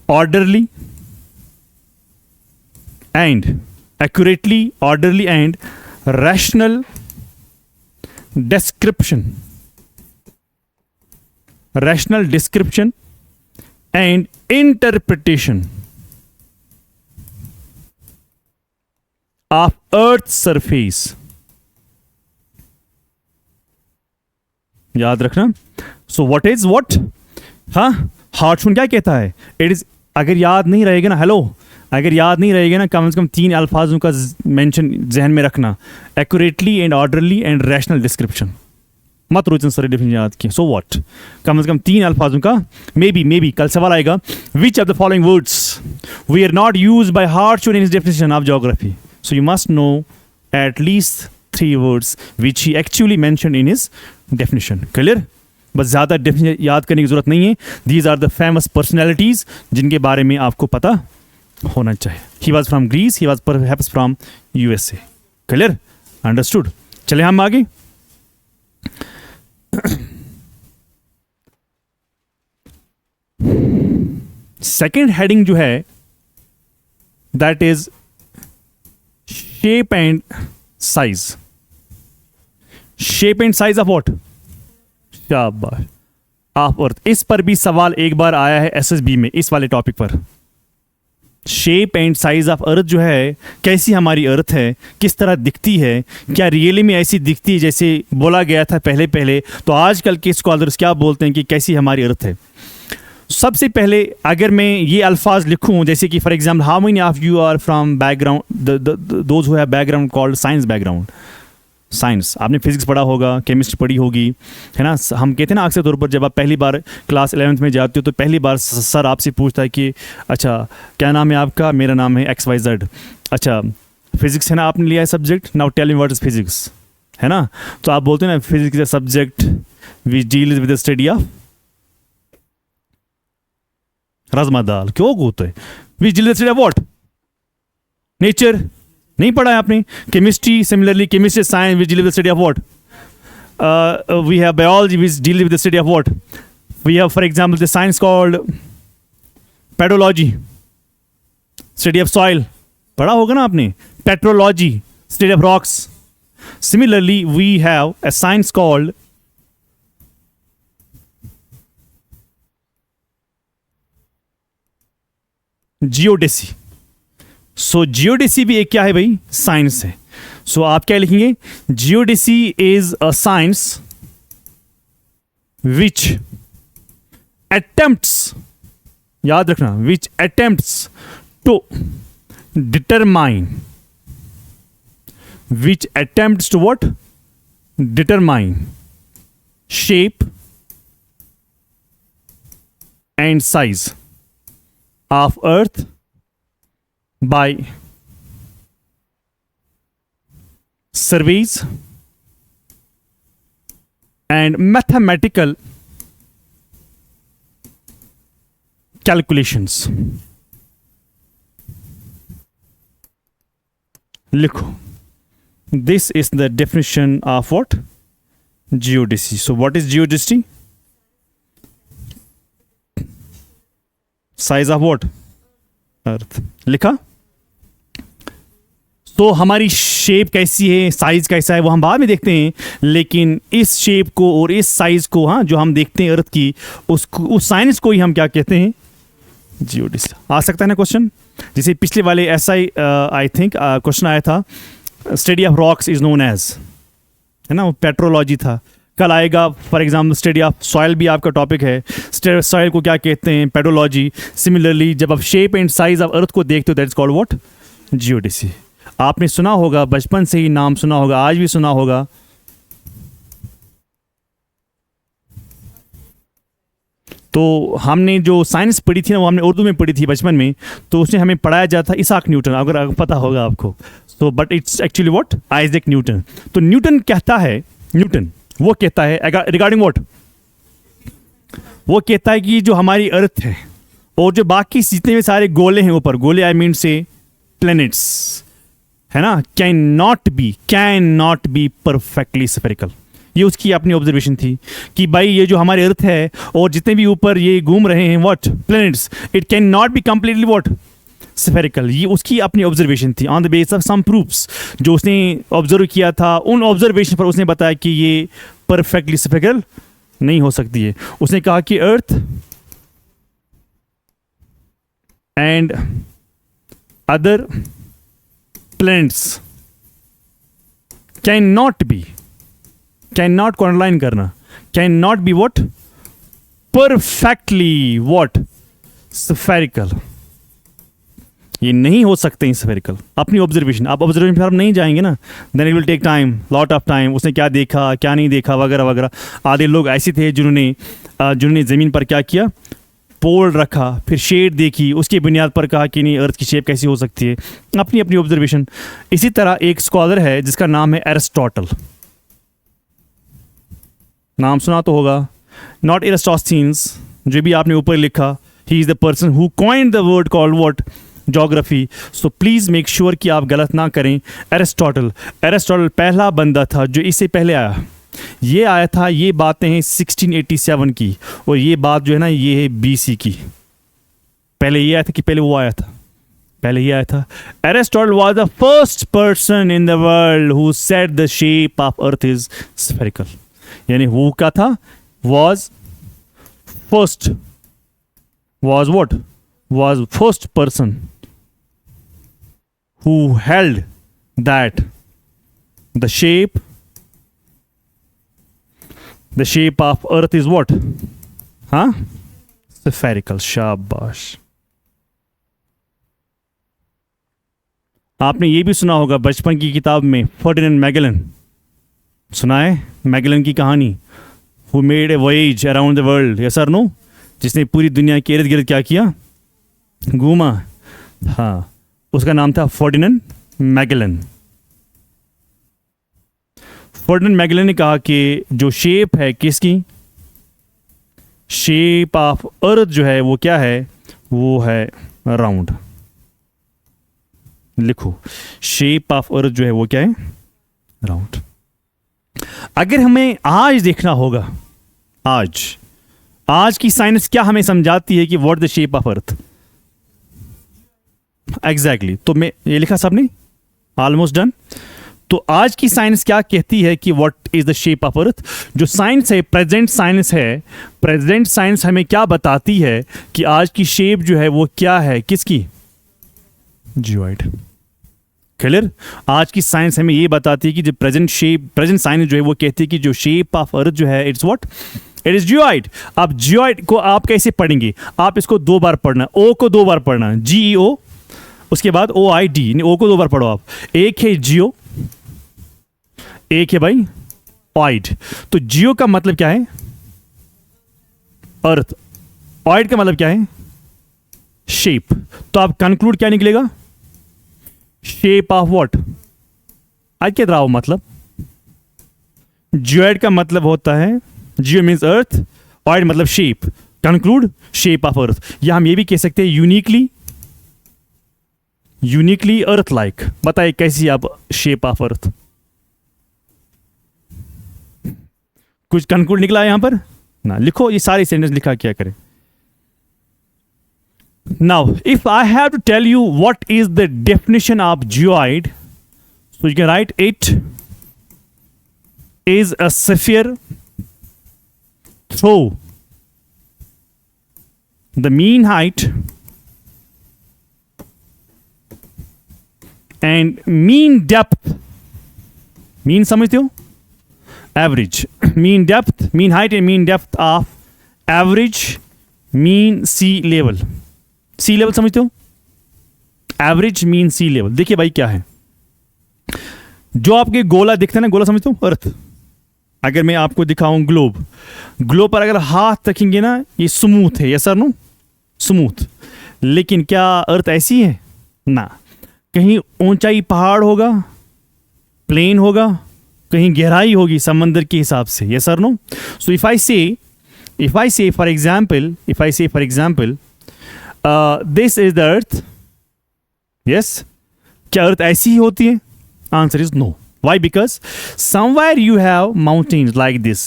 orderly and rational description and interpretation of earth's surface। याद रखना। सो व्हाट इज व्हाट, हाँ, हार्टशोन क्या कहता है? इट इज, अगर याद नहीं रहेगा ना, हेलो, अगर याद नहीं रहेगा ना, कम से कम 3 अल्फाजों का मेंशन जहन में रखना, accurately and orderly and rational description. मत रोचन सारे डेफिनेशन याद किए। सो व्हाट, कम से कम 3 अल्फाजों का। मे बी कल सवाल आएगा, which of the following words we are not use by Hartshorne in his definition of geography? So you must know at least 3 words which he actually mentioned in his definition. Clear? बस ज़्यादा definition याद करने की ज़रूरत नहीं है। These are the famous personalities जिनके बारे में आपको पता होना चाहिए। He was from Greece, he was perhaps from USA. Clear? Understood? चले हम आगे। Second heading जो है, that is shape and size of what? शाबाश, ऑफ अर्थ। इस पर भी सवाल एक बार आया है एसएसबी में, इस वाले टॉपिक पर। Shape and size of earth जो है, कैसी हमारी अर्थ है, किस तरह दिखती है, क्या रियली में ऐसी दिखती है जैसे बोला गया था पहले? तो आजकल के स्कॉलर्स क्या बोलते हैं कि कैसी हमारी अर्थ है? सबसे पहले अगर मैं ये अल्फाज लिखूं, जैसे कि for example, how many of you are from background, those who have background called science background. Science आपने फिजिक्स पढ़ा होगा, केमिस्ट्री पढ़ी होगी, है ना। हम कहते हैं ना अक्सर तौर पर, जब आप पहली बार क्लास 11th में जाते हो तो पहली बार सर आपसे पूछता है कि अच्छा क्या नाम है आपका? मेरा नाम है XYZ। अच्छा फिजिक्स है ना, आपने लिया है subject, now tell me what is physics, है ना। तो आप बोलते हैं ना, physics is a subject which deals with the study of rajma dal. क्यों होता है? Which deals with study of what? Nature. नहीं पढ़ा है आपने? Chemistry, similarly chemistry science which deal with the study of what? We have biology which deal with the study of what? We have for example the science called pedology, study of soil, पढ़ा होगा ना आपने। Petrology, study of rocks. Similarly we have a science called geodesy. So geodesy भी एक क्या है भाई? साइंस है। सो आप क्या लिखेंगे? Geodesy is a science which attempts, याद रखना, which attempts to determine, which attempts to what? Determine shape and size of earth by surveys and mathematical calculations. लिखो, this is the definition of what? Geodesy. So what is geodesy? Size of what? Earth. लिखा। तो हमारी शेप कैसी है, साइज कैसा है, वो हम बाद में देखते हैं। लेकिन इस शेप को और इस साइज को, हाँ, जो हम देखते हैं अर्थ की, उसको, उस साइंस को ही हम क्या कहते हैं? जियोडेसी। आ सकता है ना क्वेश्चन? जैसे पिछले वाले SI आई थिंक क्वेश्चन आया था, study of rocks is known as, है ना, वो पेट्रोलॉजी था। कल आएगा for example study of soil भी आपका टॉपिक है, सॉइल को क्या कहते हैं, पेट्रोलॉजी। सिमिलरली जब आप shape and size of earth को देखते हो that is called what, geodesy. आपने सुना होगा, बचपन से ही नाम सुना होगा, आज भी सुना होगा। तो हमने जो साइंस पढ़ी थी ना, वो हमने उर्दू में पढ़ी थी बचपन में, तो उसने हमें पढ़ाया जाता था इसाक न्यूटन, अगर पता होगा आपको। तो but it's actually what, Isaac Newton. तो न्यूटन कहता है, न्यूटन वो कहता है रिगार्डिंग व्हाट, वो कहता है कि जो हमारी अर्थ है और जो बाकी जितने भी सारे गोले हैं ऊपर, गोले आई मीन से प्लैनेट्स, है ना, can not be perfectly spherical. ये उसकी अपनी ऑब्जर्वेशन थी कि भाई ये जो हमारी अर्थ है और जितने भी ऊपर ये घूम रहे हैं what, planets, it can not be completely what, spherical. ये उसकी अपनी ऑब्जर्वेशन थी on the base of some proofs जो उसने ऑब्जर्व किया था। उन ऑब्जर्वेशन पर उसने बताया कि ये परफेक्टली स्फेरिकल नहीं हो सकती है। उसने कहा कि earth and other planets can not को अंडरलाइन करना, can not be what, perfectly what, spherical. ये नहीं हो सकते हैं स्फेरिकल। अपनी ऑब्जर्वेशन, आप ऑब्जर्वेशन पर नहीं जाएंगे ना, then it will take time, lot of time. उसने क्या देखा क्या नहीं देखा वगैरह वगैरह। आधे लोग ऐसे थे जिन्होंने ज़मीन पर क्या किया, पोल रखा, फिर शेड देखी, उसकी बुनियाद पर कहा कि नहीं अर्थ की शेप कैसी हो सकती है, अपनी अपनी ऑब्जर्वेशन। इसी तरह एक स्कॉलर है जिसका नाम है एरिस्टोटल, नाम सुना तो होगा, नॉट एरिस्टोस्थेनेस जो भी आपने ऊपर लिखा। He is the person who coined the word called what, geography. So please make sure कि आप गलत ना करें। एरिस्टोटल पहला बंदा था जो इससे पहले आया। ये आया था, ये बातें हैं 1687 की, और ये बात जो है ना ये है BC की। पहले ये आया था कि पहले वो आया था, पहले ये आया था। Aristotle was the first person in the world who said the shape of earth is spherical. यानी हु का था, was first person who held that the shape of earth is what, spherical। शाबाश। आपने ये भी सुना होगा बचपन की किताब में, फर्डिनेंड मैगेलन, सुना है मैगेलन की कहानी, who made a voyage around the world, yes और नो, जिसने पूरी दुनिया के इर्द गिर्द क्या किया, घूमा। हाँ, उसका नाम था फर्डिनेंड मैगेलन। फर्डिनेंड मैगेलन ने कहा कि जो शेप है किसकी, शेप ऑफ अर्थ जो है वो क्या है, वो है राउंड। लिखो, शेप ऑफ अर्थ जो है वो क्या है, राउंड। अगर हमें आज देखना होगा, आज की साइंस क्या हमें समझाती है कि what the shape of earth, exactly. तो मैं ये लिखा सबने, ऑलमोस्ट डन। तो आज की साइंस क्या कहती है कि what is the shape of earth. जो साइंस है, प्रेजेंट साइंस है, प्रेजेंट साइंस हमें क्या बताती है कि आज की शेप जो है वो क्या है, किसकी, जियोइड। क्लियर। आज की साइंस हमें ये बताती है कि जो प्रेजेंट साइंस जो है वो कहती है कि जो शेप ऑफ अर्थ जो है it's what, it is geoid. अब जियोइड को आप कैसे पढ़ेंगे, आप इसको 2 बार पढ़ना, ओ को 2 बार पढ़ना, GEO, उसके बाद OID, ओ को 2 बार पढ़ो आप। एक है जियो, एक है भाई ऑइड। तो जियो का मतलब क्या है, अर्थ। ऑइड का मतलब क्या है, शेप। तो आप कंक्लूड क्या निकलेगा, शेप ऑफ व्हाट, आज क्या रहा हो मतलब। जियोइड का मतलब होता है, जियो मीन्स अर्थ, ऑइड मतलब shape, conclude shape of earth. या हम ये भी कह सकते हैं यूनिकली अर्थ लाइक। बताइए कैसी आप शेप ऑफ अर्थ, कुछ कंक्लूड निकला है यहां पर ना, लिखो ये सारी सेंटेंस लिखा क्या करें। Now, if I have to tell you what is the definition of geoid, so you can write it is a sphere through the mean height and mean depth, mean समझते हो, average, mean depth, mean height and mean depth of average mean sea level, sea level समझते हो, एवरेज मीन सी लेवल। देखिए भाई क्या है, जो आपके गोला दिखता है ना, गोला समझते हो, अर्थ, अगर मैं आपको दिखाऊं ग्लोब, ग्लोब पर अगर हाथ रखेंगे ना, ये स्मूथ है, यस सर नो, स्मूथ। लेकिन क्या अर्थ ऐसी है ना, कहीं ऊंचाई पहाड़ होगा, प्लेन होगा, कहीं गहराई होगी समंदर के हिसाब से, yes sir no. So if I say for example, this is the earth, yes, क्या अर्थ ऐसी ही होती है? Answer is no. Why? Because somewhere you have mountains like this.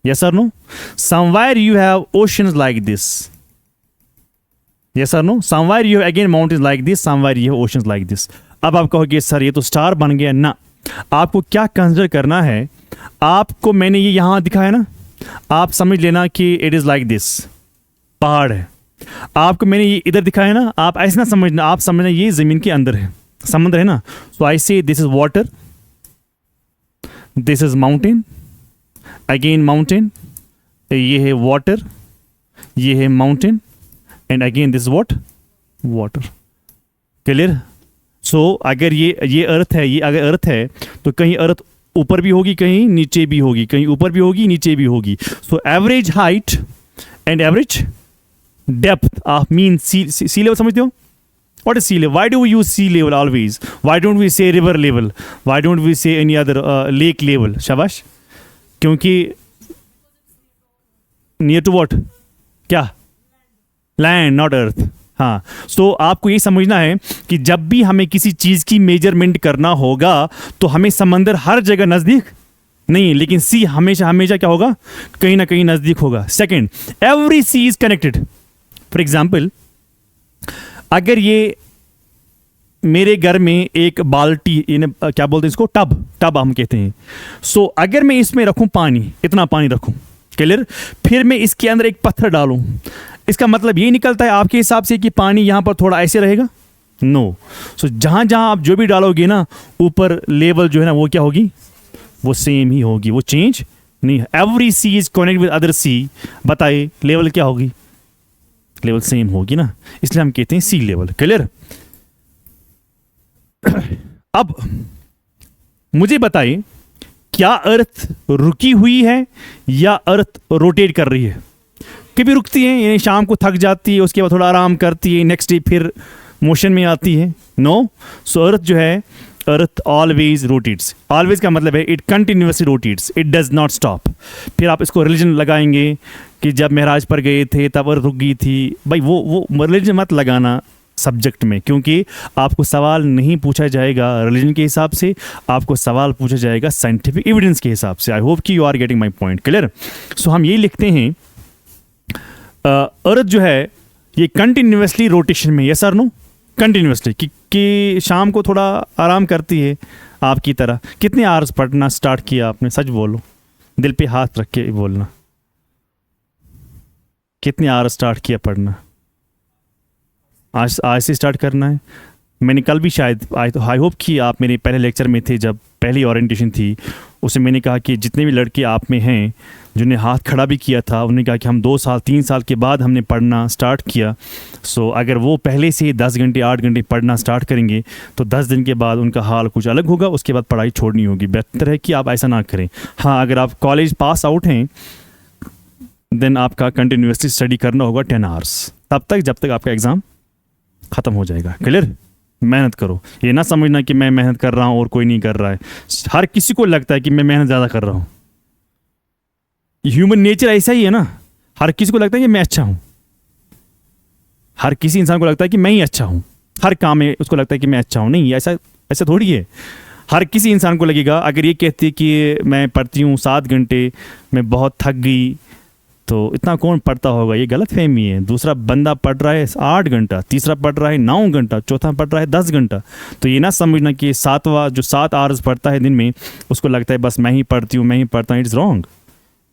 Yes or no? Somewhere you have oceans like this. Yes or no? Somewhere you have again mountains like this. Somewhere you have oceans like this. अब आप कहोगे सर ये तो स्टार बन गया ना। आपको क्या कंसिडर करना है, आपको मैंने ये यहाँ दिखाया ना, आप समझ लेना कि इट इज़ लाइक दिस, पहाड़ है। आपको मैंने ये इधर दिखाया ना, आप ऐसा ना समझना, आप समझना ये ज़मीन के अंदर है, समुद्र है ना। So I say this is water, this is mountain, again mountain, ये है वाटर, ये है mountain, and again this what, water. Clear? So अगर ये अर्थ है, ये अगर अर्थ है तो कहीं अर्थ ऊपर भी होगी, कहीं नीचे भी होगी, कहीं ऊपर भी होगी, नीचे भी होगी। So average height and average depth of mean sea level समझते हो? What is sea level? Why do we use sea level always? Why don't we say river level? Why don't we say any other lake level? शाबाश। क्योंकि near to what? क्या? Land, not earth. हाँ, तो आपको ये समझना है कि जब भी हमें किसी चीज़ की मेजरमेंट करना होगा तो हमें समंदर हर जगह नज़दीक नहीं, लेकिन सी हमेशा हमेशा क्या होगा, कहीं ना कहीं नज़दीक होगा। Second, every sea is connected. For example, अगर ये मेरे घर में एक बाल्टी, क्या बोलते हैं इसको, टब हम कहते हैं। सो अगर मैं इसमें रखूं पानी, इतना पानी रखूं, क्लियर, फिर मैं इसके अंदर एक पत्थर डालूं, इसका मतलब ये निकलता है आपके हिसाब से कि पानी यहां पर थोड़ा ऐसे रहेगा? नो। सो जहां जहां आप जो भी डालोगे ना, ऊपर लेवल जो है ना, वो क्या होगी, वो सेम ही होगी, वो चेंज नहीं है। Every sea is connect with other sea, बताइए लेवल क्या होगी, लेवल सेम होगी ना, इसलिए हम कहते हैं सी लेवल। क्लियर? अब मुझे बताइए, क्या अर्थ रुकी हुई है या अर्थ रोटेट कर रही है? कभी रुकती है, यानी शाम को थक जाती है, उसके बाद थोड़ा आराम करती है, नेक्स्ट डे फिर मोशन में आती है? नो। सो अर्थ जो है, अर्थ ऑलवेज रोटेट्स। ऑलवेज का मतलब है it continuously rotates, it does not stop. फिर आप इसको रिलीजन लगाएंगे कि जब महराज पर गए थे तब अर्थ रुक गई थी, भाई वो रिलीजन मत लगाना सब्जेक्ट में, क्योंकि आपको सवाल नहीं पूछा जाएगा रिलीजन के हिसाब से, आपको सवाल पूछा जाएगा साइंटिफिक एविडेंस के हिसाब से। आई होप कि you are getting my point. Clear? So हम ये लिखते हैं, अर्थ जो है ये कंटिन्यूसली रोटेशन में, यस और नो, कंटिन्यूसली, कि शाम को थोड़ा आराम करती है आपकी तरह। कितने आवर्स पढ़ना स्टार्ट किया आपने, सच बोलो, दिल पे हाथ रख के बोलना, कितने आवर्स स्टार्ट किया पढ़ना? आज से स्टार्ट करना है। मैंने कल भी शायद, आई होप कि आप मेरे पहले लेक्चर में थे, जब पहली ओरिएंटेशन थी, उसमें मैंने कहा कि जितने भी लड़के आप में हैं जिन्होंने हाथ खड़ा भी किया था, उन्होंने कहा कि हम 2 साल 3 साल के बाद हमने पढ़ना स्टार्ट किया। सो अगर वो पहले से 10 घंटे 8 घंटे पढ़ना स्टार्ट करेंगे तो 10 दिन के बाद उनका हाल कुछ अलग होगा, उसके बाद पढ़ाई छोड़नी होगी। बेहतर है कि आप ऐसा ना करें। हाँ, अगर आप कॉलेज पास आउट हैं देन आपका कंटिन्यूसली स्टडी करना होगा 10 आवर्स, तब तक जब तक आपका एग्ज़ाम ख़त्म हो जाएगा। क्लियर? मेहनत करो, ये ना समझना कि मैं मेहनत कर रहा हूँ और कोई नहीं कर रहा है। हर किसी को लगता है कि मैं मेहनत ज़्यादा कर रहा हूँ, ह्यूमन नेचर ऐसा ही है ना, हर किसी को लगता है कि मैं अच्छा हूँ, हर किसी इंसान को लगता है कि मैं ही अच्छा हूँ, हर काम में उसको लगता है कि मैं अच्छा हूँ। नहीं, ऐसा थोड़ी है। हर किसी इंसान को लगेगा, अगर ये कहती है कि मैं पढ़ती हूँ 7 घंटे, मैं बहुत थक गई, तो इतना कौन पढ़ता होगा, ये गलत फहमी है। दूसरा बंदा पढ़ रहा है 8 घंटा, तीसरा पढ़ रहा है 9 घंटा, चौथा पढ़ रहा है 10 घंटा। तो ये ना समझना कि 7 आवर्स पढ़ता है दिन में, उसको लगता है बस मैं ही पढ़ती हूँ, मैं ही पढ़ता हूँ। इट्स रॉन्ग,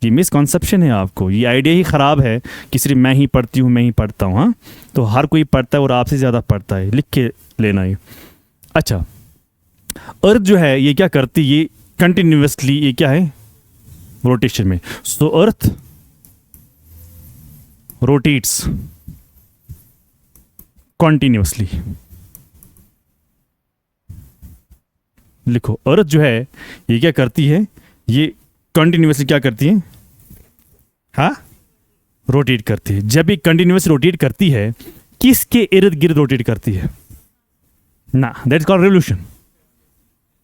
ये मिसकॉन्सेप्शन है आपको, ये आइडिया ही ख़राब है कि सिर्फ मैं ही पढ़ती हूँ, मैं ही पढ़ता हूँ। हाँ, तो हर कोई पढ़ता है और आपसे ज़्यादा पढ़ता है, लिख के लेना है। अच्छा, अर्थ जो है ये क्या करती, ये कंटिन्यूसली, ये क्या है, रोटेशन में. सो अर्थ रोटेट्स कॉन्टिन्यूसली. लिखो, अर्थ जो है ये क्या करती है, ये कंटिन्यूसली क्या करती है, हाँ, रोटेट करती है. जब ये कंटिन्यूस रोटेट करती है, किसके इर्द गिर्द रोटेट करती है ना, that is called revolution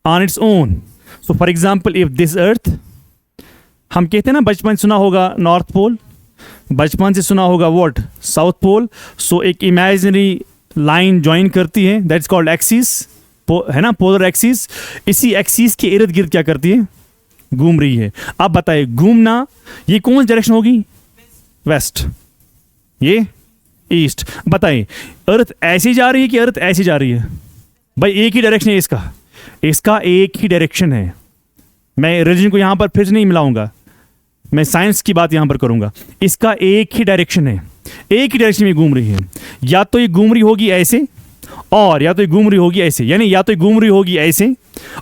on its own. So for example if this earth, हम कहते हैं ना, बचपन सुना होगा नॉर्थ पोल, बचपन से सुना होगा व्हाट, साउथ पोल. सो एक इमेजिनरी लाइन ज्वाइन करती है, दैट इज कॉल्ड एक्सिस, है ना, पोलर एक्सिस. इसी एक्सिस के इर्द गिर्द क्या करती है, घूम रही है. अब बताइए, घूमना ये कौन सी डायरेक्शन होगी, वेस्ट, ये ईस्ट. बताइए, अर्थ ऐसी जा रही है कि अर्थ ऐसी जा रही है, भाई एक ही डायरेक्शन है इसका, इसका एक ही डायरेक्शन है. मैं रिलीजन को यहां पर फिर से नहीं मिलाऊंगा, मैं साइंस की बात यहां पर करूंगा. इसका एक ही डायरेक्शन है, एक ही डायरेक्शन में घूम रही है. या तो ये घूम रही होगी ऐसे, और या तो ये घूम रही होगी ऐसे, यानी या तो ये घूम रही होगी ऐसे,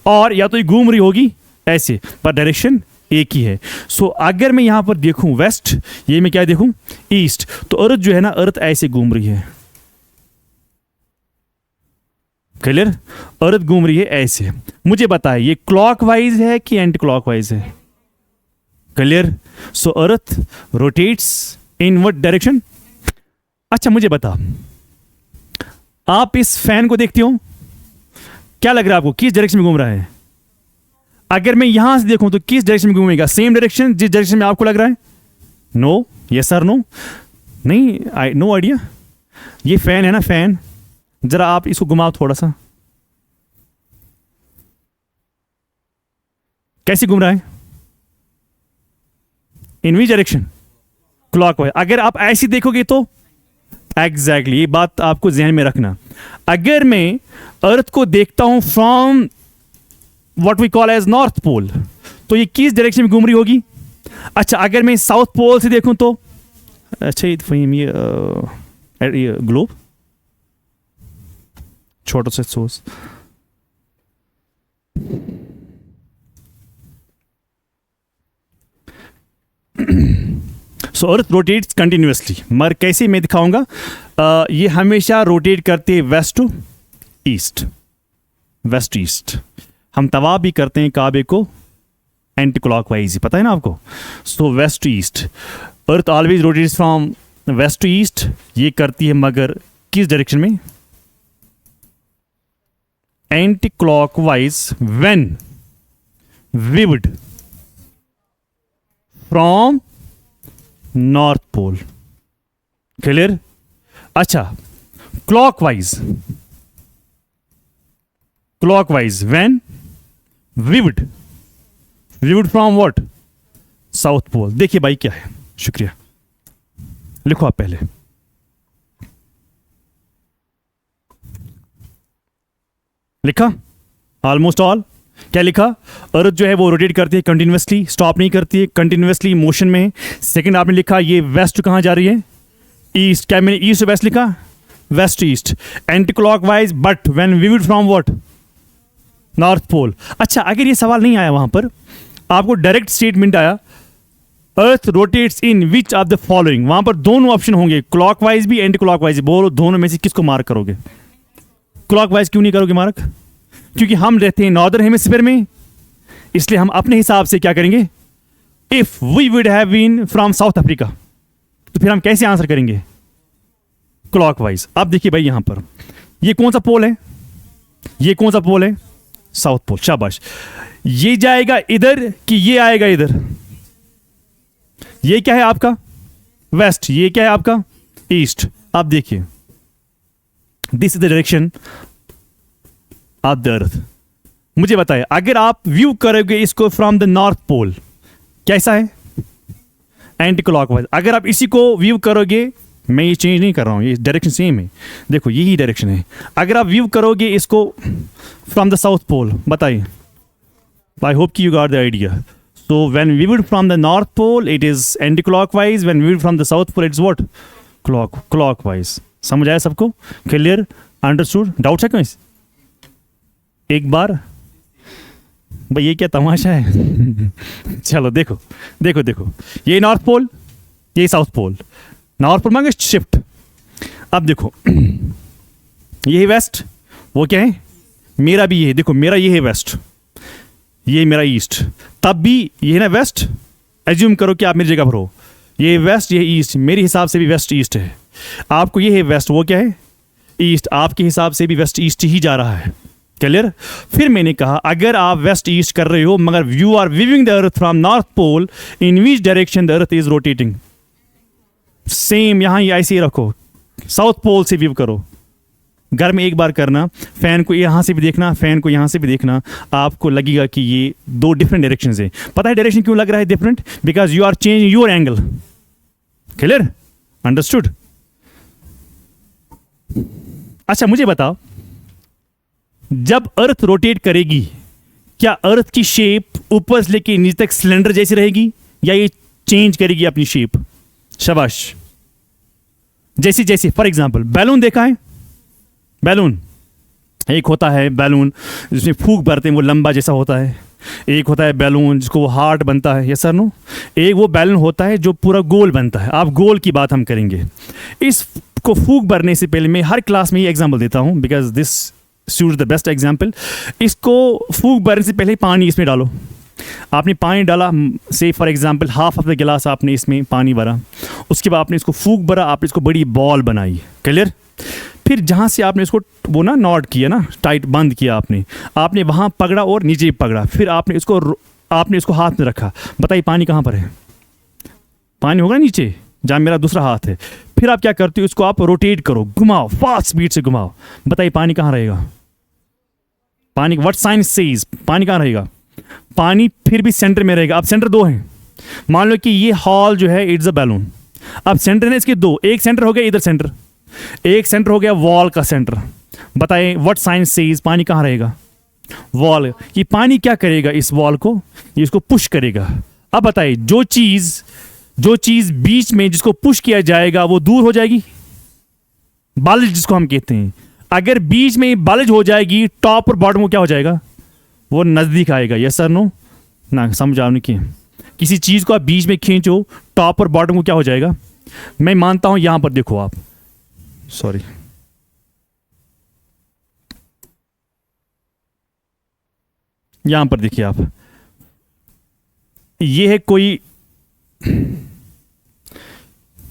और या तो ये घूम रही होगी ऐसे, पर डायरेक्शन एक ही है. सो अगर मैं यहां पर देखूं वेस्ट, ये मैं क्या देखूं, ईस्ट, तो अर्थ जो है ना, अर्थ ऐसे घूम रही है. क्लियर, अर्थ घूम रही है ऐसे. मुझे बताए ये क्लॉकवाइज है कि एंटी क्लॉकवाइज है. Clear. So earth rotates in what direction. अच्छा मुझे बता, आप इस फैन को देखते हो, क्या लग रहा है आपको, किस डायरेक्शन में घूम रहा है. अगर मैं यहां से देखूं तो किस डायरेक्शन में घूमेगा, सेम डायरेक्शन जिस डायरेक्शन में आपको लग रहा है. नो, यस सर, नो, नहीं, नो आइडिया. ये फैन है ना, फैन, जरा आप इसको घुमाओ थोड़ा सा, कैसे घूम रहा है, इन विच डायरेक्शन, क्लॉकवाइज. अगर आप ऐसे देखोगे तो एग्जैक्टली, ये बात आपको ध्यान में रखना. अगर मैं अर्थ को देखता हूं from what we call as north pole, तो ये किस डायरेक्शन में घूम रही होगी. अच्छा, अगर मैं साउथ पोल से देखूं तो, अच्छा ये ग्लोब, छोटा सा source, so earth rotates continuously, मगर कैसे मैं दिखाऊंगा. ये हमेशा रोटेट करते हैं west to east, west east. हम तवाफ भी करते हैं काबे को एंटी क्लॉकवाइज, पता है ना आपको. So west to east, earth always rotates from west to east. ये करती है मगर किस डायरेक्शन में, anti clockwise, when viewed from north pole. Clear. अच्छा, clockwise, clockwise when viewed, viewed from what, south pole. देखिए भाई क्या है, शुक्रिया, लिखो आप पहले. लिखा ऑलमोस्ट ऑल. क्या लिखा, अर्थ जो है वो रोटेट करती है कंटिन्यूसली, स्टॉप नहीं करती है, कंटिन्यूसली मोशन में है. सेकंड आपने लिखा ये वेस्ट कहां जा रही है, ईस्ट. क्या मैंने ईस्ट वेस्ट लिखा, west east, anticlockwise, but when viewed from what, north pole. अच्छा, अगर ये सवाल नहीं आया, वहां पर आपको डायरेक्ट स्टेटमेंट आया, अर्थ rotates in which of the following, वहां पर दोनों ऑप्शन होंगे, क्लॉकवाइज भी एंटी क्लॉकवाइज. बोलो दोनों में से किसको मार्क करोगे. क्लॉकवाइज क्यों नहीं करोगे मार्क, क्योंकि हम रहते हैं नॉर्दर्न हेमिस्फीयर में, इसलिए हम अपने हिसाब से क्या करेंगे. If we would have been from South Africa, तो फिर हम कैसे आंसर करेंगे, क्लॉकवाइज. अब देखिए भाई, यहां पर ये कौन सा पोल है, ये कौन सा पोल है, साउथ पोल. शाबाश. ये जाएगा इधर कि ये आएगा इधर, ये क्या है आपका वेस्ट, ये क्या है आपका ईस्ट. अब देखिए, this is the direction of the earth. मुझे बताइए, अगर आप व्यू करोगे इसको फ्रॉम द नॉर्थ पोल, कैसा है, एंटी क्लॉकवाइज. अगर आप इसी को व्यू करोगे, मैं ये चेंज नहीं कर रहा हूं, ये डायरेक्शन सेम है, देखो यही डायरेक्शन है. अगर आप व्यू करोगे इसको फ्रॉम द साउथ पोल, बताइए, आई होप कि you got the idea. So when viewed from the north pole it is anti clockwise, when viewed from the south pole it's what, clockwise. समझ आया सबको, क्लियर, अंडरस्टूड, डाउट्स है कहीं. एक बार भाई, ये क्या तमाशा है? चलो देखो देखो देखो, ये नॉर्थ पोल, ये साउथ पोल, नॉर्थ पोल मांगे शिफ्ट। अब देखो ये है वेस्ट, वो क्या है, मेरा भी ये है, देखो मेरा ये है वेस्ट, ये मेरा ईस्ट, तब भी ये है ना वेस्ट, एज्यूम करो कि आप मेरी जगह पर हो, ये वेस्ट ये ईस्ट, मेरे हिसाब से भी वेस्ट ईस्ट है, आपको ये है वेस्ट, वो क्या है ईस्ट, आपके हिसाब से भी वेस्ट ईस्ट ही जा रहा है। क्लियर? फिर मैंने कहा अगर आप वेस्ट ईस्ट कर रहे हो मगर you are viewing the earth from north pole, in which direction the earth is rotating, same यहां ही ऐसे ही रखो, साउथ पोल से व्यू करो। घर में एक बार करना, फैन को यहां से भी देखना, फैन को यहां से भी देखना, आपको लगेगा कि ये दो डिफरेंट डायरेक्शंस है। पता है डायरेक्शन क्यों लग रहा है different? Because you are changing your angle. Clear? Understood? अच्छा मुझे बताओ, जब अर्थ रोटेट करेगी क्या अर्थ की शेप ऊपर से लेके नीचे तक सिलेंडर जैसी रहेगी या ये चेंज करेगी अपनी शेप? शाबाश। जैसी जैसी फॉर एग्जांपल बैलून देखा है, बैलून एक होता है बैलून जिसमें फूंक भरते हैं, वो लंबा जैसा होता है, एक होता है बैलून जिसको वो हार्ट बनता है, यस सर नो, एक वो बैलून होता है जो पूरा गोल बनता है। आप गोल की बात हम करेंगे। इस को फूंक भरने से पहले मैं हर क्लास में ये एग्जांपल देता हूं because this suits the best example. इसको फूंक भरने से पहले पानी इसमें डालो, आपने पानी डाला, से for example half of the गिलास आपने इसमें पानी भरा, उसके बाद आपने इसको फूंक भरा, आपने इसको बड़ी बॉल बनाई। क्लियर? फिर जहाँ से आपने इसको वो ना नॉट किया ना, टाइट बंद किया आपने वहाँ पकड़ा और नीचे पकड़ा, फिर आपने इसको हाथ में रखा। बताइए पानी कहाँ पर है? पानी होगा नीचे जहाँ मेरा दूसरा हाथ है। फिर आप क्या करते हो, इसको आप रोटेट करो, घुमाओ, फास्ट स्पीड से घुमाओ। बताइए पानी कहाँ रहेगा? पानी व्हाट साइंस सेज, पानी कहाँ रहेगा? पानी फिर भी सेंटर में रहेगा। अब सेंटर दो हैं, मान लो कि ये हॉल जो है इट्स अ बैलून, अब सेंटर है इसके दो, एक सेंटर हो गया इधर सेंटर, एक सेंटर हो गया वॉल का सेंटर। बताएं व्हाट साइंस सेज, पानी कहाँ रहेगा? वॉल। ये पानी क्या करेगा इस वॉल को? ये इसको पुश करेगा। अब बताइए जो चीज बीच में जिसको पुश किया जाएगा वो दूर हो जाएगी, बालिज जिसको हम कहते हैं। अगर बीच में बालिज हो जाएगी, टॉप और बॉटम को क्या हो जाएगा? वो नजदीक आएगा। Yes sir no? ना समझा नहीं कि किसी चीज को आप बीच में खींचो, टॉप और बॉटम को क्या हो जाएगा? मैं मानता हूं यहां पर देखो आप, सॉरी यहां पर देखिए आप, ये है कोई,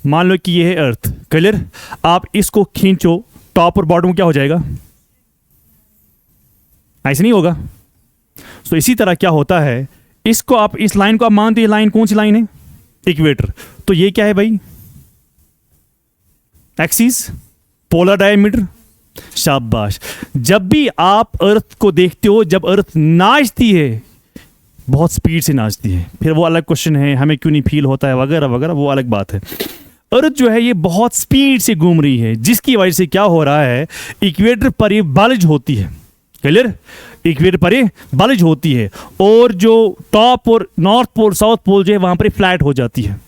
मान लो कि ये है अर्थ। क्लियर? आप इसको खींचो, टॉप और बॉटम क्या हो जाएगा? ऐसे नहीं होगा। तो इसी तरह क्या होता है, इसको आप इस लाइन को आप मानते हैं, लाइन कौन सी लाइन है? इक्वेटर। तो ये क्या है भाई? Axis, polar diameter. शाबाश। जब भी आप अर्थ को देखते हो, जब अर्थ नाचती है, बहुत स्पीड से नाचती है, फिर वो अलग क्वेश्चन है हमें क्यों नहीं फील होता है वगैरह वगैरह, वो अलग बात है। अर्थ जो है ये बहुत स्पीड से घूम रही है, जिसकी वजह से क्या हो रहा है, इक्वेटर पर ये बालिज होती है। क्लियर? इक्वेटर पर ये बालिज होती है और जो टॉप और नॉर्थ पोल साउथ पोल जो है वहां पर फ्लैट हो जाती है।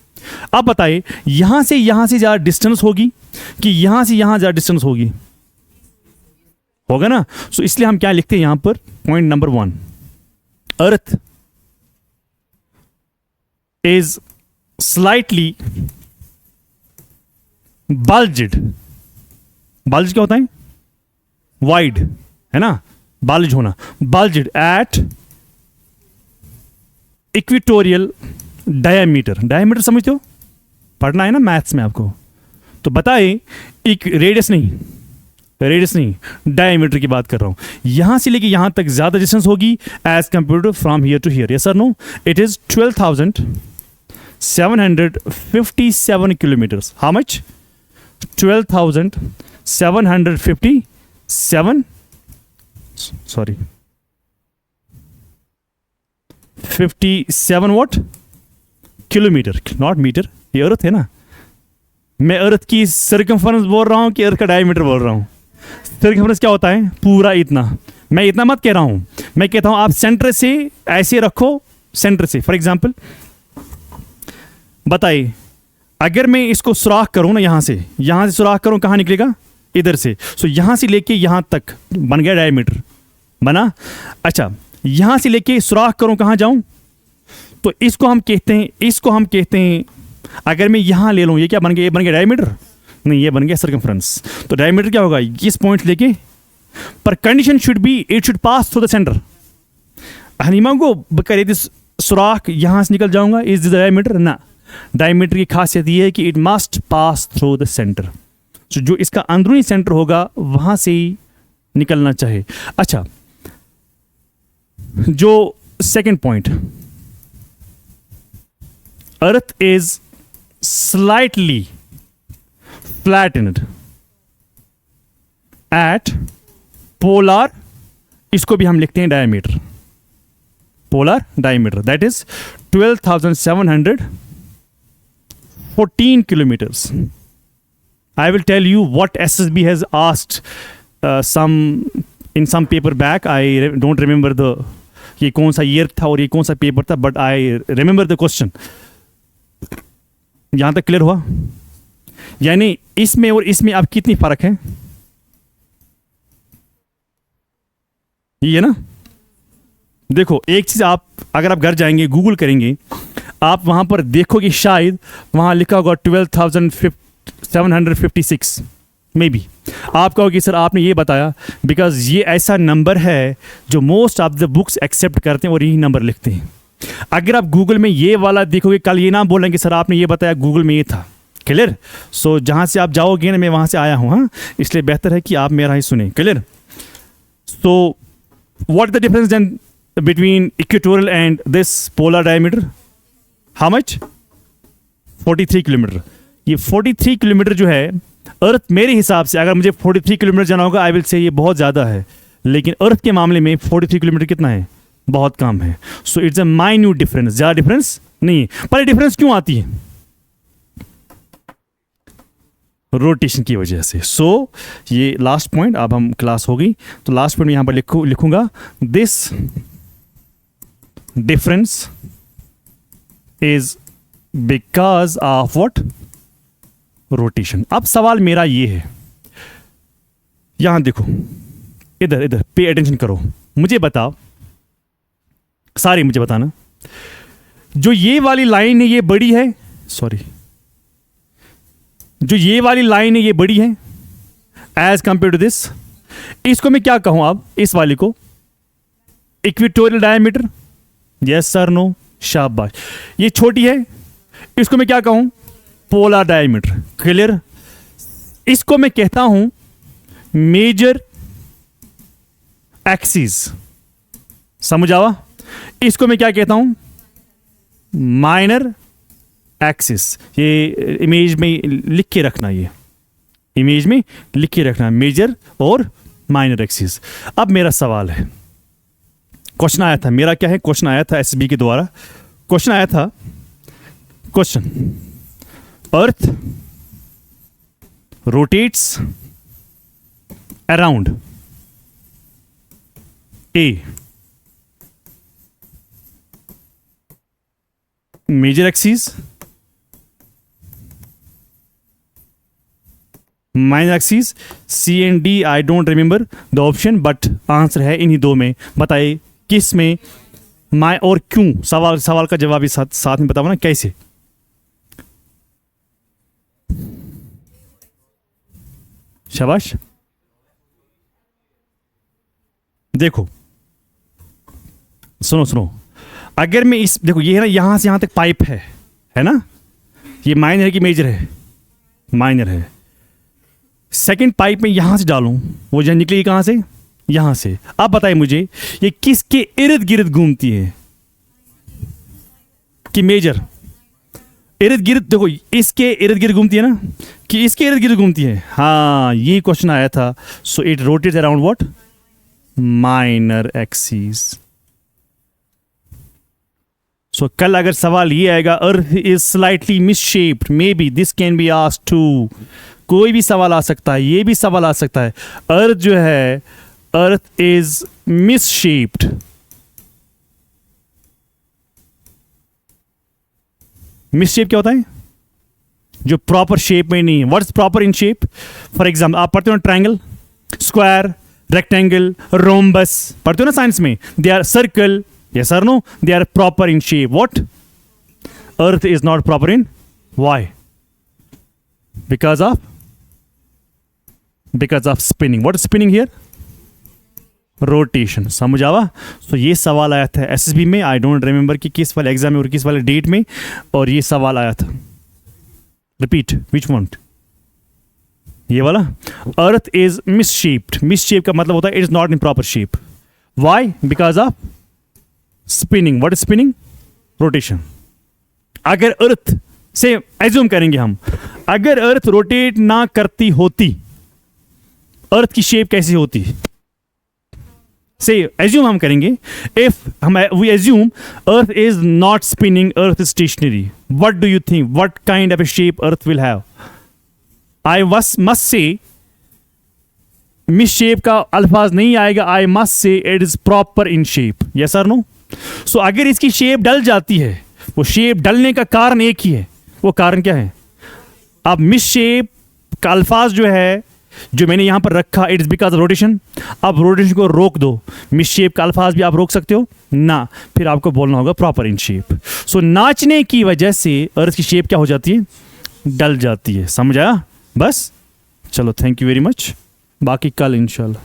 अब बताइए यहां से ज्यादा डिस्टेंस होगी कि यहां से यहां ज्यादा डिस्टेंस होगी? होगा ना। सो इसलिए हम क्या लिखते हैं यहां पर, point number 1, earth is slightly bulged. Bulge क्या होता है? वाइड, है ना, बल्ज होना। Bulged at equatorial diameter. Diameter समझते हो, पढ़ना है ना मैथ्स में आपको। तो बताएं, एक रेडियस नहीं, डायमीटर की बात कर रहा हूं। यहां से लेके यहां तक ज्यादा डिस्टेंस होगी as compare to from here to here. Yes sir no? It is 12,757 kilometres. How much? 12,757 sorry 57 what? Kilometre, not metre. ये अर्थ है ना, मैं अर्थ की सर्कमफरेंस बोल रहा हूं कि अर्थ का डायमीटर बोल रहा हूं। सर्कमफरेंस क्या होता है? पूरा इतना। मैं इतना मत कह रहा हूं, मैं कहता हूं आप सेंटर से ऐसे रखो, सेंटर से फॉर एग्जांपल बताइए, अगर मैं इसको सुराख करूं ना, यहां से सुराख करूं, कहां निकलेगा? इधर से। सो यहां से लेके यहां तक बन गया डायमीटर। बना। अच्छा, यहां से लेके सुराख करूं कहां जाऊं, तो इसको हम कहते हैं अगर मैं यहां ले लूं, ये क्या बन गया, ये बन गया डायमीटर, नहीं ये बन गया सर्कमफ्रेंस। तो डायमीटर क्या होगा, इस पॉइंट लेके, पर condition should be it should pass through the centre. हनीमा को करे दिस सुराख यहां से निकल जाऊंगा, इज द डायमीटर ना, डायमीटर की खासियत ये है कि it must pass through the centre. तो जो इसका अंदरूनी सेंटर होगा वहां से ही निकलना चाहिए। अच्छा, जो second point, earth is slightly flattened at polar, इसको भी हम लिखते हैं diameter, polar diameter, that is 12,714 kilometers. I will tell you what SSB has asked in some paper back. I don't remember ये कौन सा ईयर था और ये कौन सा पेपर था, but I remember the question. यहां तक क्लियर हुआ? यानी इसमें और इसमें अब कितनी फर्क है, ये ना। देखो एक चीज, आप अगर आप घर जाएंगे गूगल करेंगे, आप वहां पर देखोगे शायद वहां लिखा होगा 12,756 मे बी। आप कहोगे सर आपने ये बताया, बिकॉज ये ऐसा नंबर है जो most of the books accept करते हैं और यही नंबर लिखते हैं। अगर आप गूगल में ये वाला देखोगे, कल ये ना बोलेंगे सर आपने ये बताया, गूगल में ये था। क्लियर? सो जहाँ से आप जाओगे ना, मैं वहाँ से आया हूँ, हाँ, इसलिए बेहतर है कि आप मेरा ही सुने। Clear? So what the difference then between equatorial and this polar diameter? How much? 43 kilometre. ये 43 किलोमीटर जो है, अर्थ मेरे हिसाब से अगर मुझे 43 किलोमीटर जाना होगा, आई विल से ये बहुत ज़्यादा है, लेकिन अर्थ के मामले में 43 किलोमीटर कितना है, बहुत कम है। So it's a minute difference, ज़्यादा डिफरेंस नहीं है। पर ये डिफरेंस क्यों आती है? रोटेशन की वजह से। सो ये लास्ट पॉइंट, अब हम क्लास हो गई तो लास्ट पॉइंट यहाँ पर लिखूंगा, this difference is because of what? rotation. अब सवाल मेरा ये है, यहां देखो, इधर पे अटेंशन करो, मुझे बताओ, सारी मुझे बताना, जो ये वाली लाइन है ये बड़ी है, सॉरी, जो ये वाली लाइन है ये बड़ी है एज कंपेयर टू दिस। इसको मैं क्या कहूं, अब इस वाली को equatorial diameter, yes sir no, शाबाश। ये छोटी है, इसको मैं क्या कहूं, पोलर डायमीटर। क्लियर? इसको मैं कहता हूं मेजर एक्सिस, समझ आवा? इसको मैं क्या कहता हूं, माइनर एक्सिस। ये इमेज में लिख के रखना, ये इमेज में लिख के रखना, मेजर और माइनर एक्सिस। अब मेरा सवाल है, क्वेश्चन आया था, मेरा क्या है, क्वेश्चन आया था एसबी के द्वारा, क्वेश्चन आया था, question, earth rotates around a major axis, minor axis, C and D I don't remember the option, but answer है इन्हीं दो में। बताइए किस में माय और क्यों? सवाल का जवाब इस साथ में बताओ ना, कैसे? शाबाश। देखो सुनो, अगर मैं इस, देखो ये है ना, यहां से यहां तक पाइप है ना, ये माइनर है कि मेजर है, माइनर है। सेकंड पाइप में यहां से डालूं, वो जहां निकलेगी कहां से, यहां से। अब बताइए मुझे ये किसके इर्द गिर्द घूमती है, कि मेजर इर्द गिर्द, देखो इसके इर्द गिर्द घूमती है ना, कि इसके इर्द गिर्द घूमती है? हाँ, ये क्वेश्चन आया था। So it rotates around what, minor axis. So कल अगर सवाल ये आएगा, earth is slightly misshaped, maybe this can be asked to, कोई भी सवाल आ सकता है, ये भी सवाल आ सकता है, अर्थ जो है, अर्थ इज मिसशेप्ड। मिसशेप क्या होता है? जो प्रॉपर शेप में नहीं है। What's proper in shape? For example आप पढ़ते हो ट्रायंगल, स्क्वायर, रेक्टेंगल, रोम्बस, पढ़ते हो ना साइंस में, दे आर सर्कल, यस और no, they are proper in shape. What? Earth is not proper in, why? Because of spinning. What is spinning here? Rotation. समझ आवा? तो ये सवाल आया था एसएसबी में. आई डोंट रिमेंबर कि किस वाले एग्जाम में और किस वाले डेट में, और ये सवाल आया था. Repeat, which one? ये वाला. Earth is मिसशेप्ड. मिसशेप का मतलब होता है it is not in proper shape. Why? Because of spinning. What is spinning? Rotation. अगर अर्थ से एज्यूम करेंगे हम, अगर अर्थ रोटेट ना करती होती, अर्थ की शेप कैसी होती? से एज्यूम हम करेंगे, इफ हम we assume earth is not spinning, earth is stationary. What do you think? What kind of a shape earth will have? I must say, miss shape का अल्फाज नहीं आएगा. I must say it is proper in shape. Yes और नो? सो अगर इसकी शेप डल जाती है, वो शेप डलने का कारण एक ही है. वो कारण क्या है? अब मिस शेप का अल्फाज जो है, जो मैंने यहां पर रखा, it is because of rotation. अब रोटेशन को रोक दो, मिस शेप का अल्फाज भी आप रोक सकते हो ना, फिर आपको बोलना होगा प्रॉपर इन शेप. सो नाचने की वजह से अर्थ की शेप क्या हो जाती है? डल जाती है. समझ आया? बस चलो, थैंक यू वेरी मच. बाकी कल इंशाल्लाह.